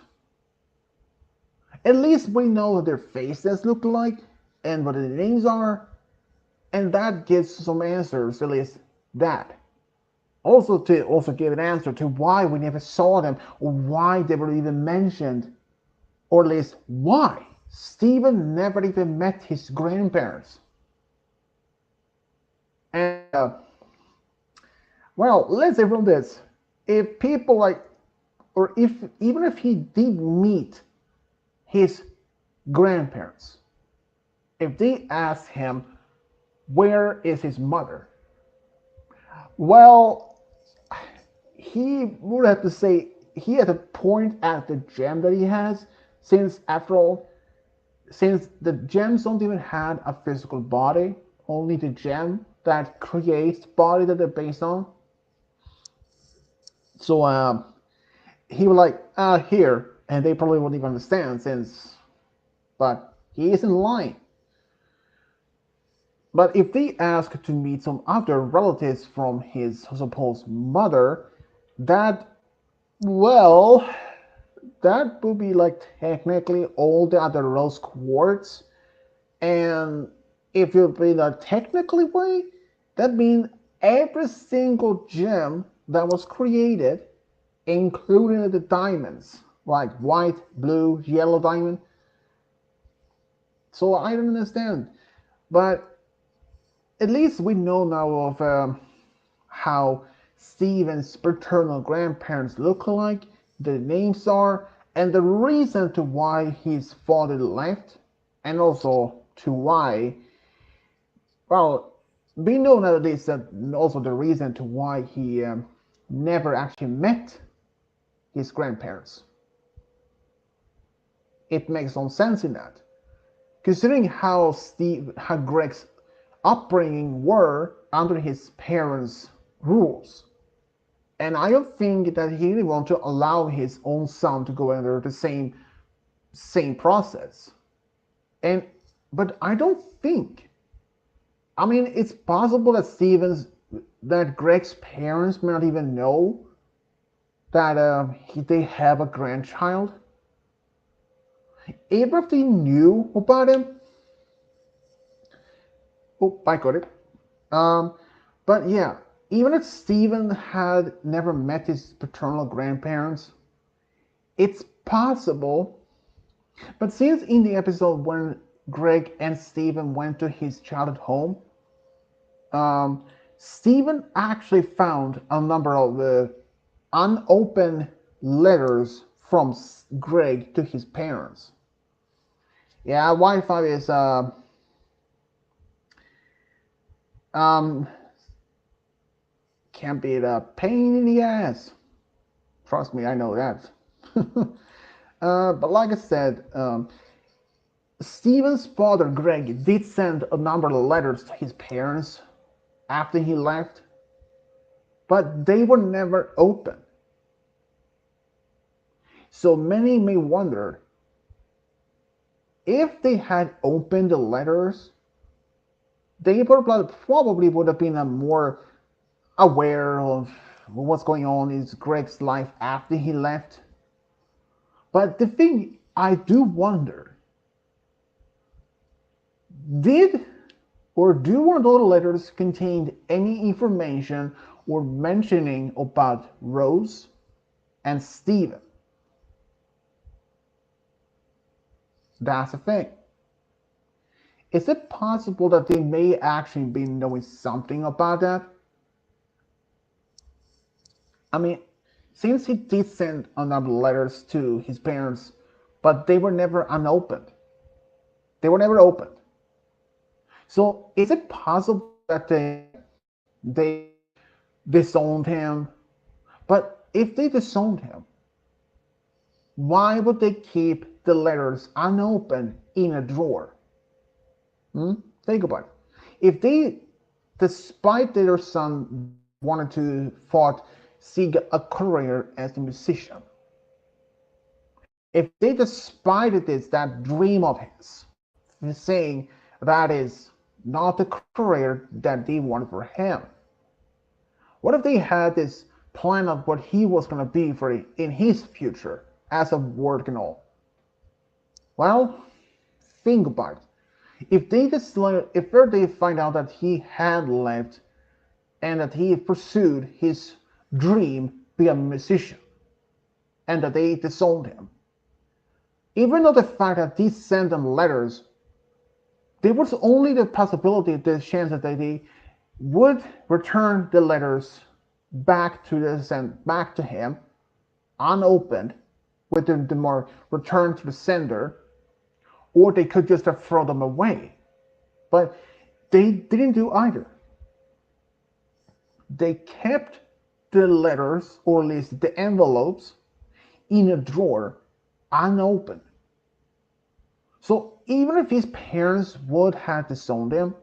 At least we know what their faces look like and what their names are, and that gives some answers, at least that. Also to also give an answer to why we never saw them, or why they were even mentioned, or at least why Steven never even met his grandparents. And well, let's say from this, if people like, or if even if he did meet his grandparents, if they asked him where is his mother, well, he would have to say he had to point at the gem that he has, since after all, since the gems don't even have a physical body, only the gem that creates the body that they're based on. So he was like, here, and they probably wouldn't even understand, since, but he isn't lying. But if they ask to meet some other relatives from his supposed mother, that, well, that would be like technically all the other rose quartz. And if you put it a technically way, that means every single gem that was created, including the diamonds, like white, blue, yellow diamond. So I don't understand. But at least we know now of how Steven's paternal grandparents look like, the names are, and the reason to why his father left, and also to why, well, we know nowadays that also the reason to why he never actually met his grandparents. It makes some sense in that, considering how Greg's upbringing were under his parents' rules. And I don't think that he didn't want to allow his own son to go under the same process. And but I don't think. I mean, it's possible that Greg's parents may not even know that they have a grandchild. Even if they knew about him. Oh, I got it. Um, but yeah, even if Steven had never met his paternal grandparents, it's possible. But since in the episode when Greg and Steven went to his childhood home, Steven actually found a number of unopened letters from Greg to his parents. Yeah, Wi-Fi is um, can be a pain in the ass. Trust me, I know that. But like I said, Steven's father, Greg, did send a number of letters to his parents after he left, but they were never opened. So many may wonder if they had opened the letters, they probably would have been more aware of what's going on in Greg's life after he left. But the thing I do wonder, did or do one of those letters contain any information or mentioning about Rose and Steven? That's the thing. Is it possible that they may actually be knowing something about that? I mean, since he did send a number of letters to his parents, but they were never unopened. They were never opened. So is it possible that they disowned him? But if they disowned him, why would they keep the letters unopened in a drawer? Think about it. If they, despite their son wanted to fought seek a career as a musician, if they despite this that dream of his, saying that is not the career that they wanted for him, what if they had this plan of what he was going to be for in his future as a work and all? Well, think about it. If they if they find out that he had left and that he pursued his dream be a musician and that they disowned him, even though the fact that they sent them letters, there was only the possibility, the chance that they would return the letters back to him unopened, with the more return to the sender, or they could just have thrown them away. But they didn't do either. They kept the letters, or at least the envelopes, in a drawer unopened. So even if his parents would have disowned him,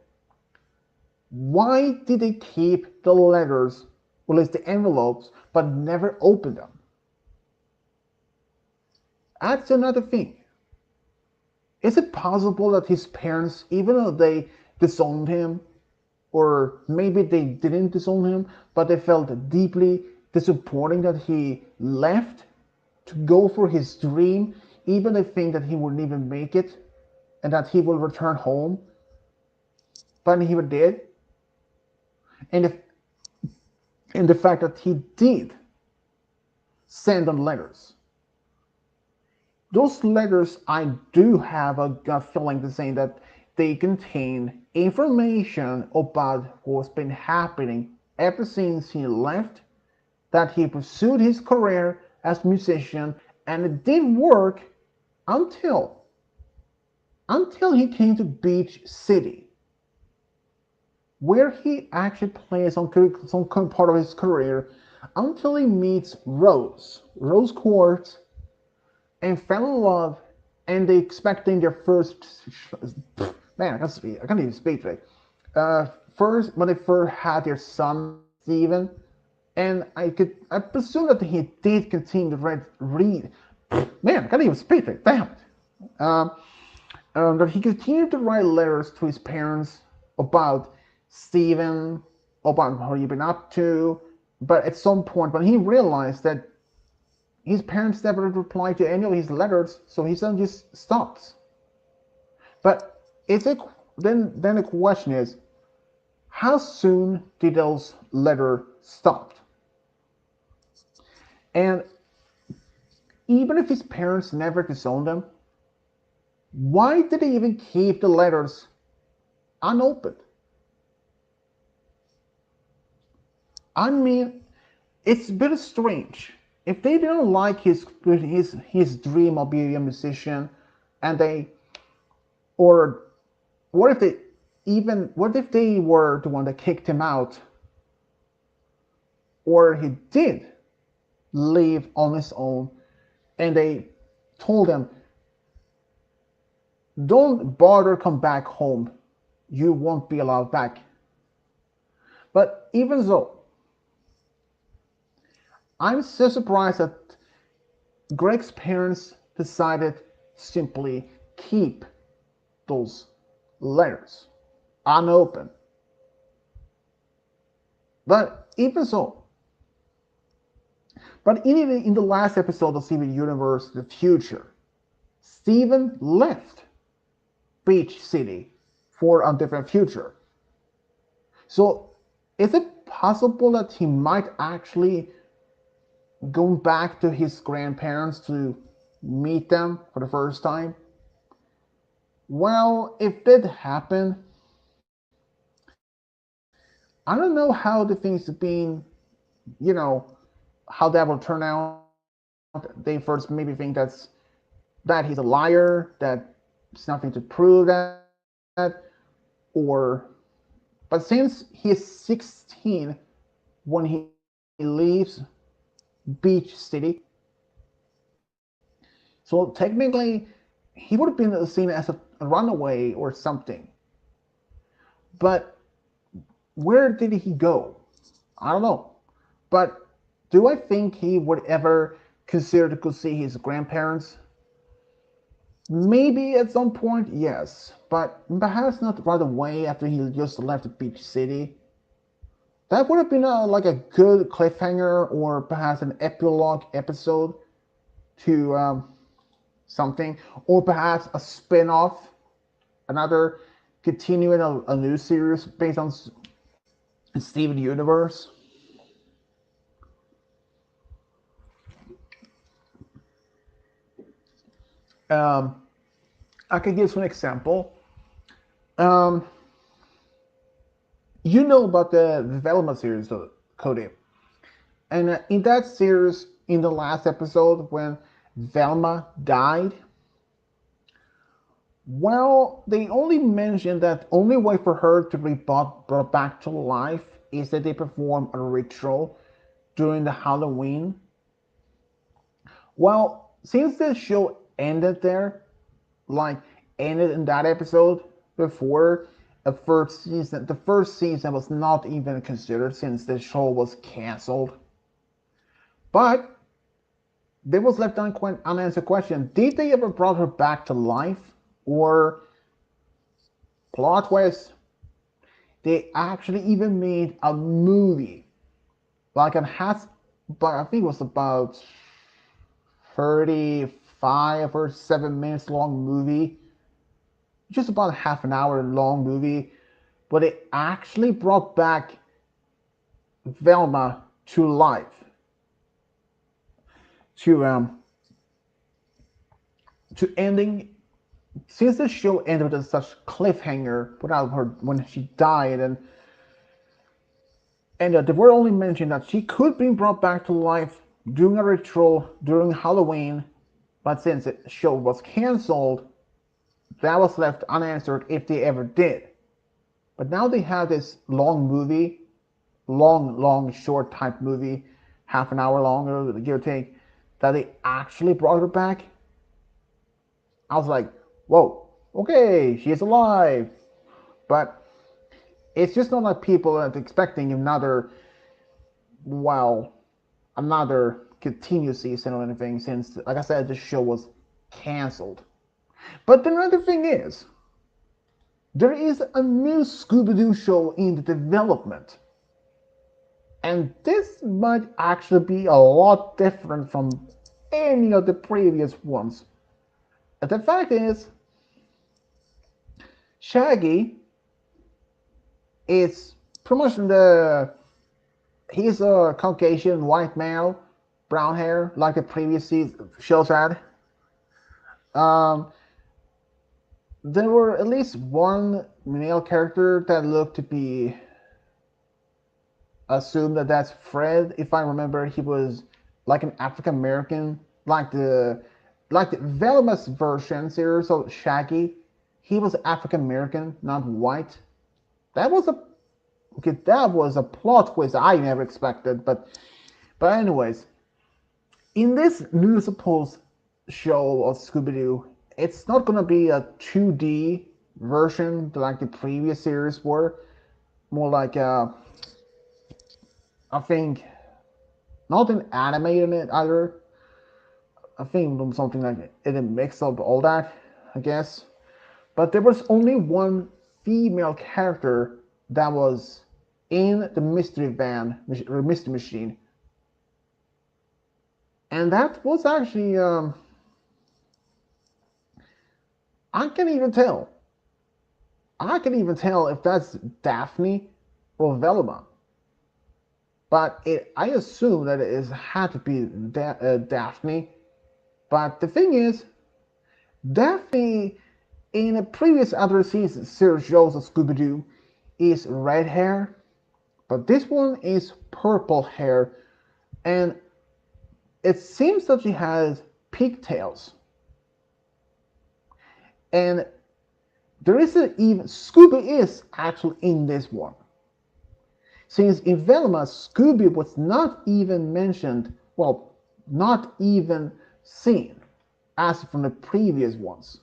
why did they keep the letters, or at least the envelopes, but never open them? That's another thing. Is it possible that his parents, even though they disowned him, or maybe they didn't disown him, but they felt deeply disappointing that he left to go for his dream, even they think that he wouldn't even make it, and that he will return home, but he never did? And the fact that he did send them letters. Those letters, I do have a gut feeling to say that they contain information about what's been happening ever since he left, that he pursued his career as a musician, and it did work until he came to Beach City, where he actually plays some part of his career, until he meets Rose Quartz, and fell in love, and they expecting their first, man, I can't even speak today. First, when they first had their son Steven, and I presume that he did continue to read. Man, I can't even speak today. Damn it. That he continued to write letters to his parents about Steven, about how he'd been up to, but at some point when he realized that his parents never replied to any of his letters, so his son just stops. But then the question is, how soon did those letters stop? And even if his parents never disowned him, why did they even keep the letters unopened? I mean, it's a bit strange. If they didn't like his dream of being a musician, and or what if they were the one that kicked him out, or he did leave on his own, and they told him, don't bother come back home, you won't be allowed back. But even so, I'm so surprised that Greg's parents decided to simply keep those letters unopened. But even so, in the last episode of Steven Universe, The Future, Steven left Beach City for a different future. So is it possible that he might actually go back to his grandparents to meet them for the first time? Well, if that happened, I don't know how the things have been, you know, how that will turn out. They first maybe think that he's a liar, that there's nothing to prove that, or but since he is 16 when he leaves Beach City, so technically he would have been seen as a runaway or something. But where did he go? I don't know. But do I think he would ever consider to go see his grandparents? Maybe at some point, yes, but perhaps not right away after he just left the beach city. That would have been like a good cliffhanger or perhaps an epilogue episode to something, or perhaps a spin off, another continuing a new series based on Steven Universe. Um, I can give you an example. Um, you know about the Velma series, Cody. And in that series, in the last episode, when Velma died, well, they only mentioned that only way for her to be brought back to life is that they perform a ritual during the Halloween. Well, since the show ended there, like ended in that episode before the first season was not even considered since the show was canceled. But there was left unanswered question: did they ever brought her back to life, or plot twist? They actually even made a movie, like it has, but I think it was about 35 or 7 minutes long movie, just about half an hour long movie, but it actually brought back Velma to life, to to ending. Since the show ended with such cliffhanger without her when she died, and they were only mentioned that she could be brought back to life during a ritual during Halloween, but since the show was cancelled, that was left unanswered if they ever did. But now they have this long movie, long, short type movie, half an hour longer, give or take, that they actually brought her back. I was like, whoa, okay, she is alive. But it's just not like people are expecting well, another continuous season or anything since, like I said, the show was cancelled. But the other thing is, there is a new Scooby Doo show in the development. And this might actually be a lot different from any of the previous ones. And the fact is, Shaggy is pretty much he's a Caucasian white male, brown hair, like the previous shows had. Um, there were at least one male character that looked to be assumed that that's Fred. If I remember, he was like an African American, like the Velma's version here. So Shaggy, he was African American, not white. That was a okay. That was a plot twist I never expected. But anyways, in this new supposed show of Scooby Doo, it's not gonna be a 2D version like the previous series were. More like I think not an animated it either. I think something like in a mix of all that, I guess. But there was only one female character that was in the mystery van or mystery machine, and that was actually I can even tell. I can even tell if that's Daphne or Velma. But I assume that it had to be Daphne. But the thing is, Daphne in a previous other seasons, series shows of Scooby-Doo is red hair, but this one is purple hair, and it seems that she has pigtails. And there is even Scooby is actually in this one. Since in Velma, Scooby was not even mentioned, well, not even seen, as from the previous ones.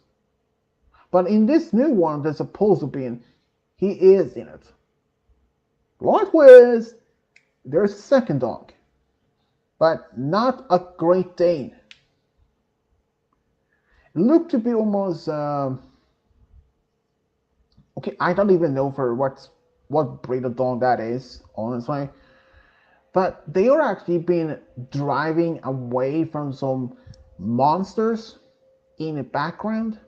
But in this new one, there's supposed to be, he is in it. Likewise, there's a second dog, but not a Great Dane. It looked to be almost, okay, I don't even know for what breed of dog that is, honestly. But they are actually been driving away from some monsters in the background.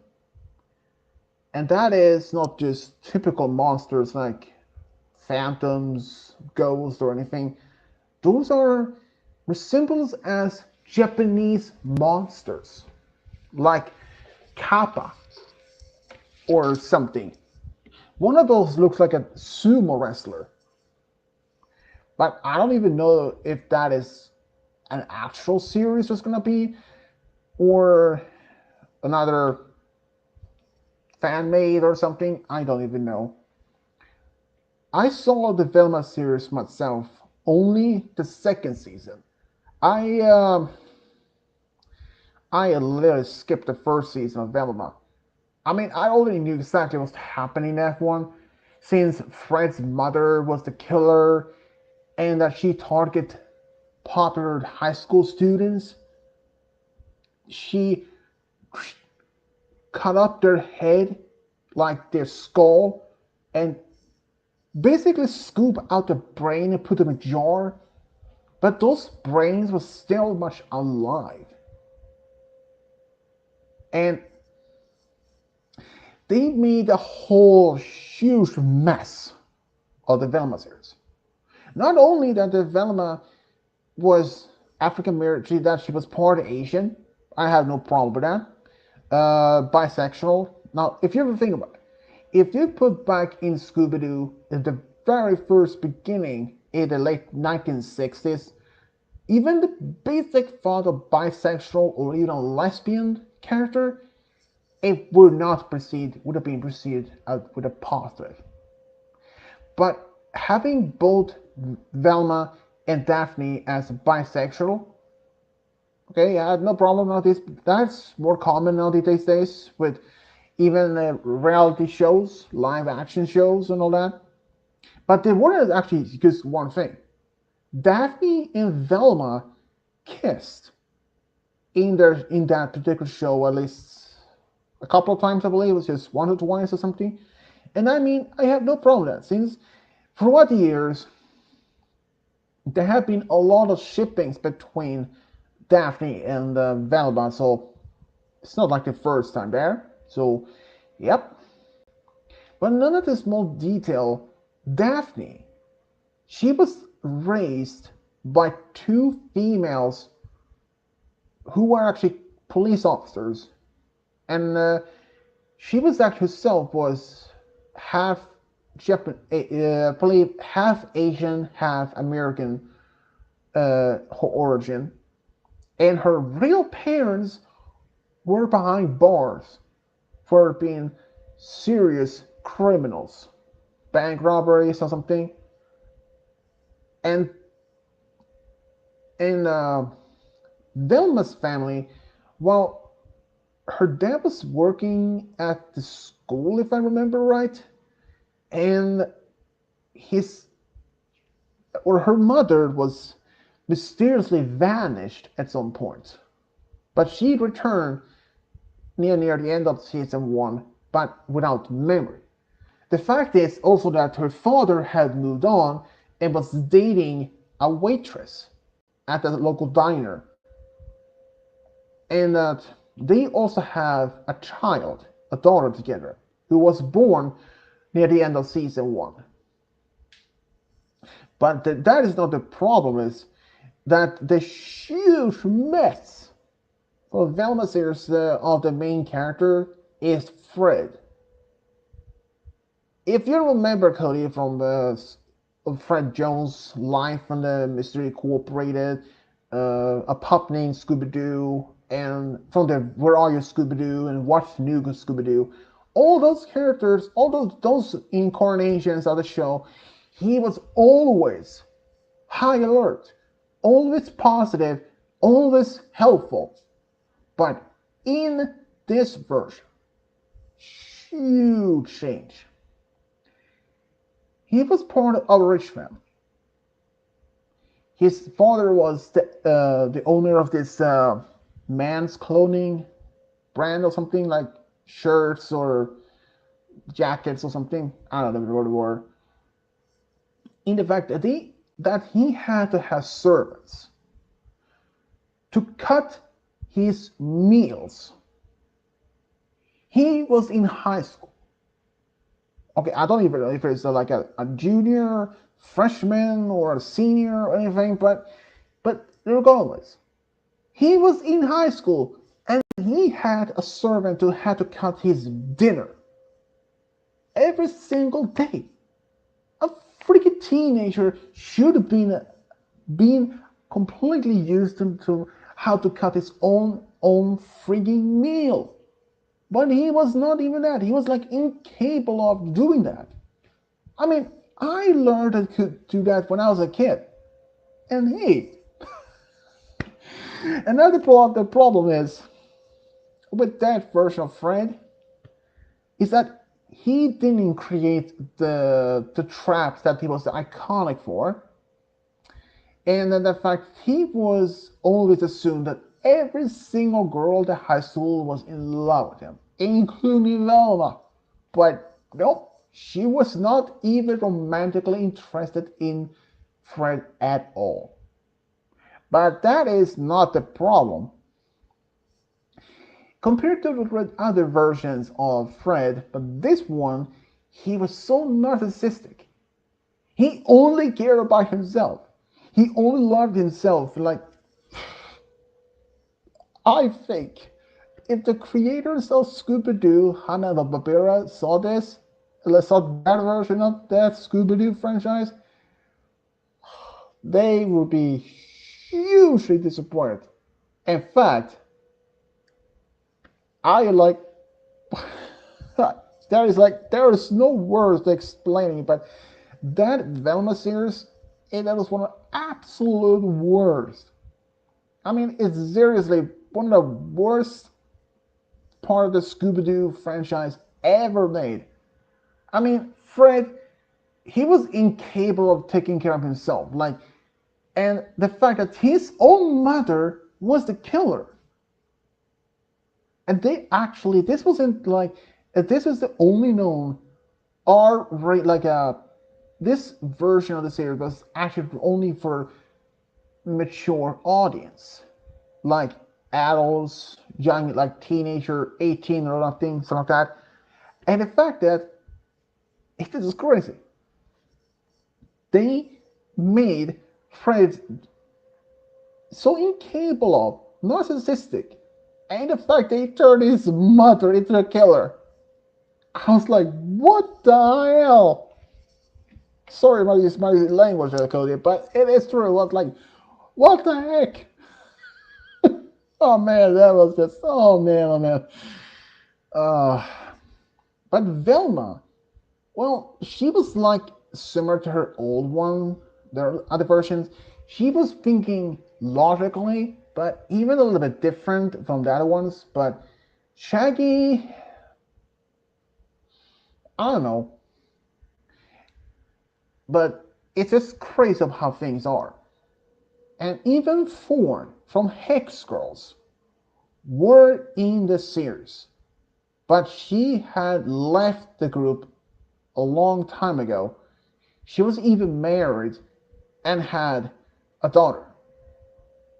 And that is not just typical monsters like phantoms, ghosts, or anything. Those are resembles as Japanese monsters, like Kappa or something. One of those looks like a sumo wrestler. But I don't even know if that is an actual series that's gonna be, or another fan made or something. I don't even know. I saw the Velma series myself, only the second season. I I literally skipped the first season of Velma. I mean, I already knew exactly what was happening in that one, since Fred's mother was the killer, and that she targeted popular high school students. She cut up their head, like their skull, and basically scoop out the brain and put them in a jar. But those brains were still much alive. And they made a whole huge mess of the Velma series. Not only that the Velma was African American, that she was part Asian, I have no problem with that. Bisexual. Now, if you ever think about it, if you put back in Scooby Doo in the very first beginning in the late 1960s, even the basic thought of bisexual or even lesbian character, it would have been perceived with a positive. But having both Velma and Daphne as bisexual, okay, I have no problem with this. That's more common now these days with even reality shows, live action shows, and all that. But the one is actually just one thing. Daphne and Velma kissed in that particular show at least a couple of times. I believe it was just one or twice or something. And I mean, I have no problem with that since throughout the years there have been a lot of shippings between Daphne and Velma, so it's not like the first time there. So, yep. But none of this small detail, Daphne, she was raised by two females who were actually police officers, and she was actually herself was half Japan, believe half Asian, half American origin, and her real parents were behind bars for being serious criminals, bank robberies or something, and in Velma's family, well, her dad was working at the school, if I remember right, and his or her mother was mysteriously vanished at some point. But she returned near the end of season one, but without memory. The fact is also that her father had moved on and was dating a waitress at the local diner, and that they also have a child, a daughter together, who was born near the end of season one. But that is not the problem, is that the huge mess for Velma series of the main character is Fred. If you remember, Cody, from the Fred Jones' life on the Mystery Incorporated, a pup named Scooby Doo, and from the Where Are You Scooby Doo and What's New Scooby Doo, all those characters, all those incarnations of the show, he was always high alert, always positive, always helpful. But in this version, huge change. He was part of a rich family. His father was the owner of this man's clothing brand or something, like shirts or jackets or something. I don't know what they were. In the fact that he had to have servants to cut his meals. He was in high school. Okay, I don't even know if it's like a junior, freshman, or a senior or anything, but regardless, he was in high school and he had a servant who had to cut his dinner every single day. A freaking teenager should have been completely used to how to cut his own freaking meal. But he was not even that. He was like incapable of doing that. I mean, I learned to do that when I was a kid. And hey, another problem is with that version of Fred is that he didn't create the traps that he was iconic for. And then the fact he was always assumed that every single girl at high school was in love with him, including Velma. But nope, she was not even romantically interested in Fred at all. But that is not the problem. Compared to the other versions of Fred, but this one, he was so narcissistic. He only cared about himself. He only loved himself. Like, I think if the creators of Scooby-Doo, Hanna-Barbera, saw this, saw that version of that Scooby-Doo franchise, they would be hugely disappointed. In fact, I like there is no words explaining, but that Velma series, that was one of the absolute worst. I mean, it's seriously one of the worst part of the Scooby-Doo franchise ever made. I mean, Fred, he was incapable of taking care of himself. Like, and the fact that his own mother was the killer. And this wasn't like, this was the only known R-rate, like this version of the series was actually only for mature audience, like adults, young, like teenager, 18 or something like that. And the fact that it is crazy. They made Fred so incapable of, narcissistic, and the fact they turned his mother into a killer. I was like, what the hell? Sorry about my language, Cody, but it is true. What the heck? Oh man, that was just, oh man, oh man. But Velma, well, she was like similar to her old one, the other versions. She was thinking logically, but even a little bit different from the other ones. But Shaggy, I don't know. But it's just crazy of how things are. And even Thorn from Hex Girls were in the series. But she had left the group a long time ago. She was even married and had a daughter.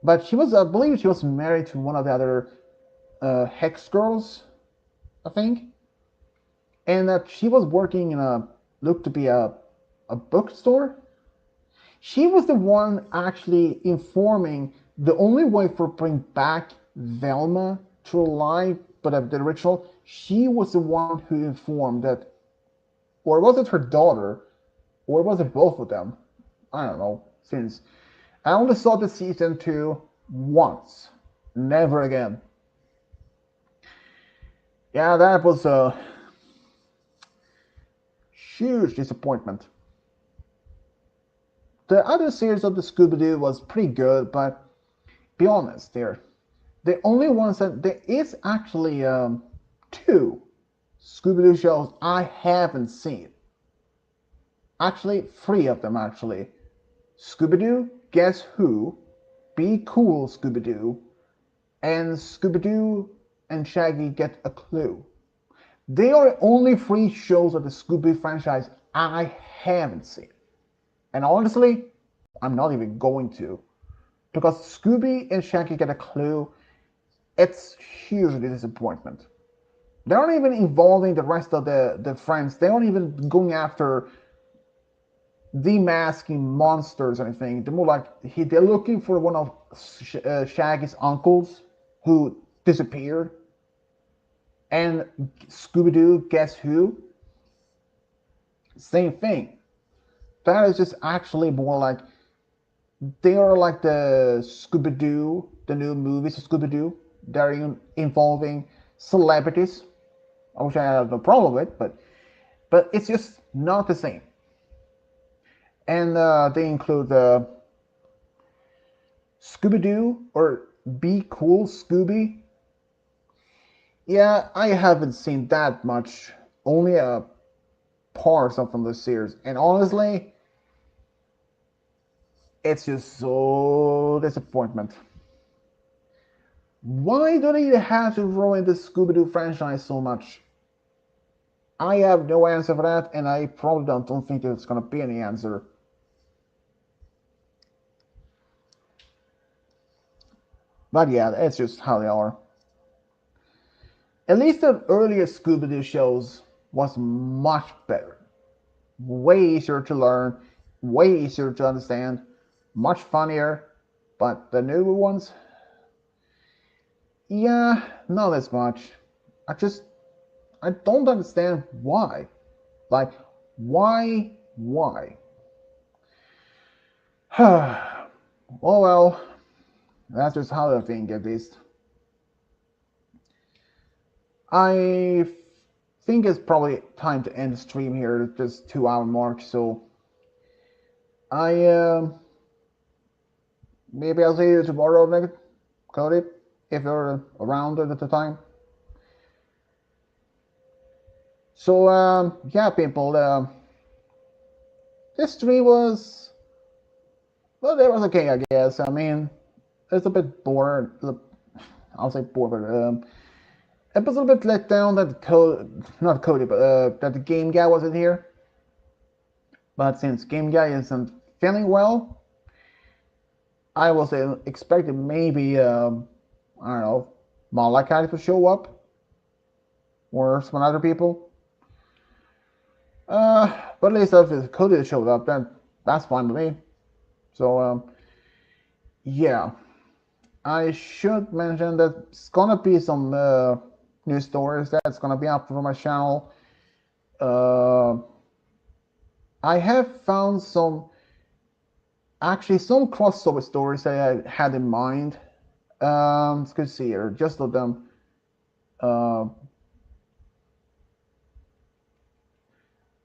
But she was, I believe she was married to one of the other Hex Girls, I think. And that she was working in looked to be a bookstore. She was the one actually informing the only way for bring back Velma to life, but the original, she was the one who informed that, or was it her daughter, or was it both of them? I don't know, since I only saw the season 2 once, never again. Yeah, that was a huge disappointment. The other series of the Scooby-Doo was pretty good, but be honest here, the only ones that there is actually two Scooby-Doo shows I haven't seen. Actually, three of them actually. Scooby-Doo, Guess Who, Be Cool Scooby-Doo, and Scooby-Doo and Shaggy Get a Clue. They are the only three shows of the Scooby franchise I haven't seen. And honestly, I'm not even going to. Because Scooby and Shaggy Get a Clue, it's hugely disappointment. They aren't even involving the rest of the friends. They aren't even going after demasking monsters or anything. They're more like they're looking for one of Shaggy's uncles who disappeared. And Scooby-Doo, Guess Who? Same thing. That is just actually more like they are like the Scooby-Doo, the new movies of Scooby-Doo. They're involving celebrities, which I have no problem with, but it's just not the same. And they include Scooby-Doo or Be Cool Scooby. Yeah, I haven't seen that much. Only a parts of from the series, and honestly, it's just so disappointment. Why do they have to ruin the Scooby-Doo franchise so much? I have no answer for that, and I probably don't think there's gonna be any answer. But yeah, it's just how they are. At least the earlier Scooby-Doo shows was much better. Way easier to learn, way easier to understand, much funnier. But the newer ones, yeah, not as much. I don't understand why. Like, why? Oh well, that's just how I think at least. I think it's probably time to end the stream here at this 2 hour mark, so I maybe I'll see you tomorrow, Cody, if you're around at the time. So yeah, people, this stream was, well, it was okay, I guess. I mean, it's a bit bored. I'll say bored, but it was a little bit let down that not Cody, but that the game guy wasn't here. But since game guy isn't feeling well, I was expecting maybe I don't know, Malachi to show up or some other people. But at least if Cody showed up, then that's fine with me. So yeah, I should mention that it's gonna be some new stories that's gonna be up for my channel. I have found some crossover stories that I had in mind. Let's see here, just of them.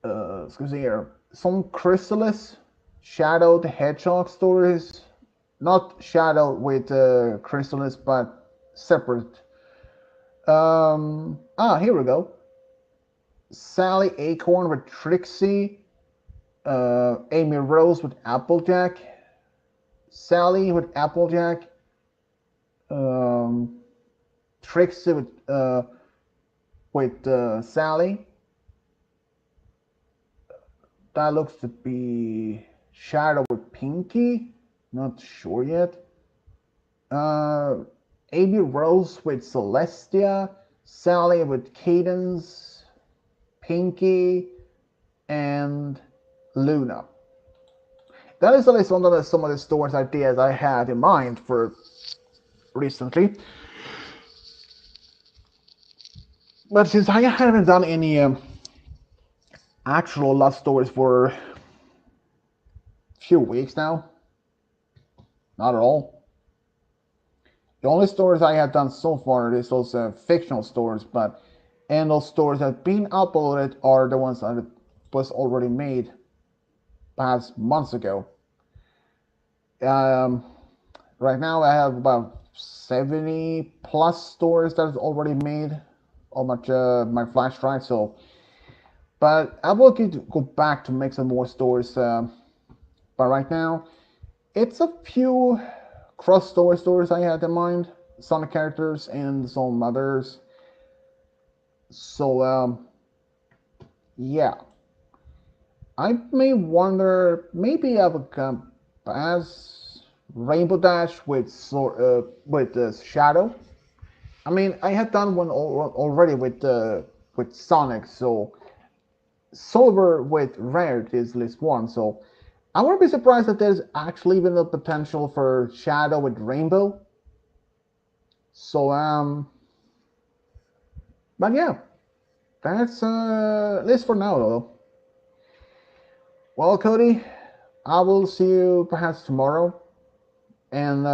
Let's see here, some Chrysalis, Shadow the Hedgehog stories. Not Shadow with Chrysalis, but separate. Here we go. Sally Acorn with Trixie, Amy Rose with Applejack, Sally with Applejack, Trixie with Sally. That looks to be Shadow with Pinky. Not sure yet. Amy Rose with Celestia, Sally with Cadence, Pinky, and Luna. That is at least one of some of the stories ideas I had in mind for recently. But since I haven't done any actual love stories for a few weeks now, not at all. The only stories I have done so far is those fictional stories, but and those stories that have been uploaded are the ones that was already made past months ago. Um, right now I have about 70 plus stories that is already made on my flash drive. So, but I will go back to make some more stories. But right now, it's a few cross stories I had in mind, some characters and some others. So yeah, I may wonder maybe I would come as Rainbow Dash with Shadow. I mean, I have done one already with Sonic, so Silver with Rare is list one. So I wouldn't be surprised if there's actually even the potential for Shadow with Rainbow. So but yeah, that's list for now though. Well, Cody, I will see you perhaps tomorrow, and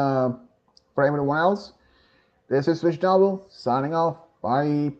for everyone else, this is Fish Double signing off. Bye.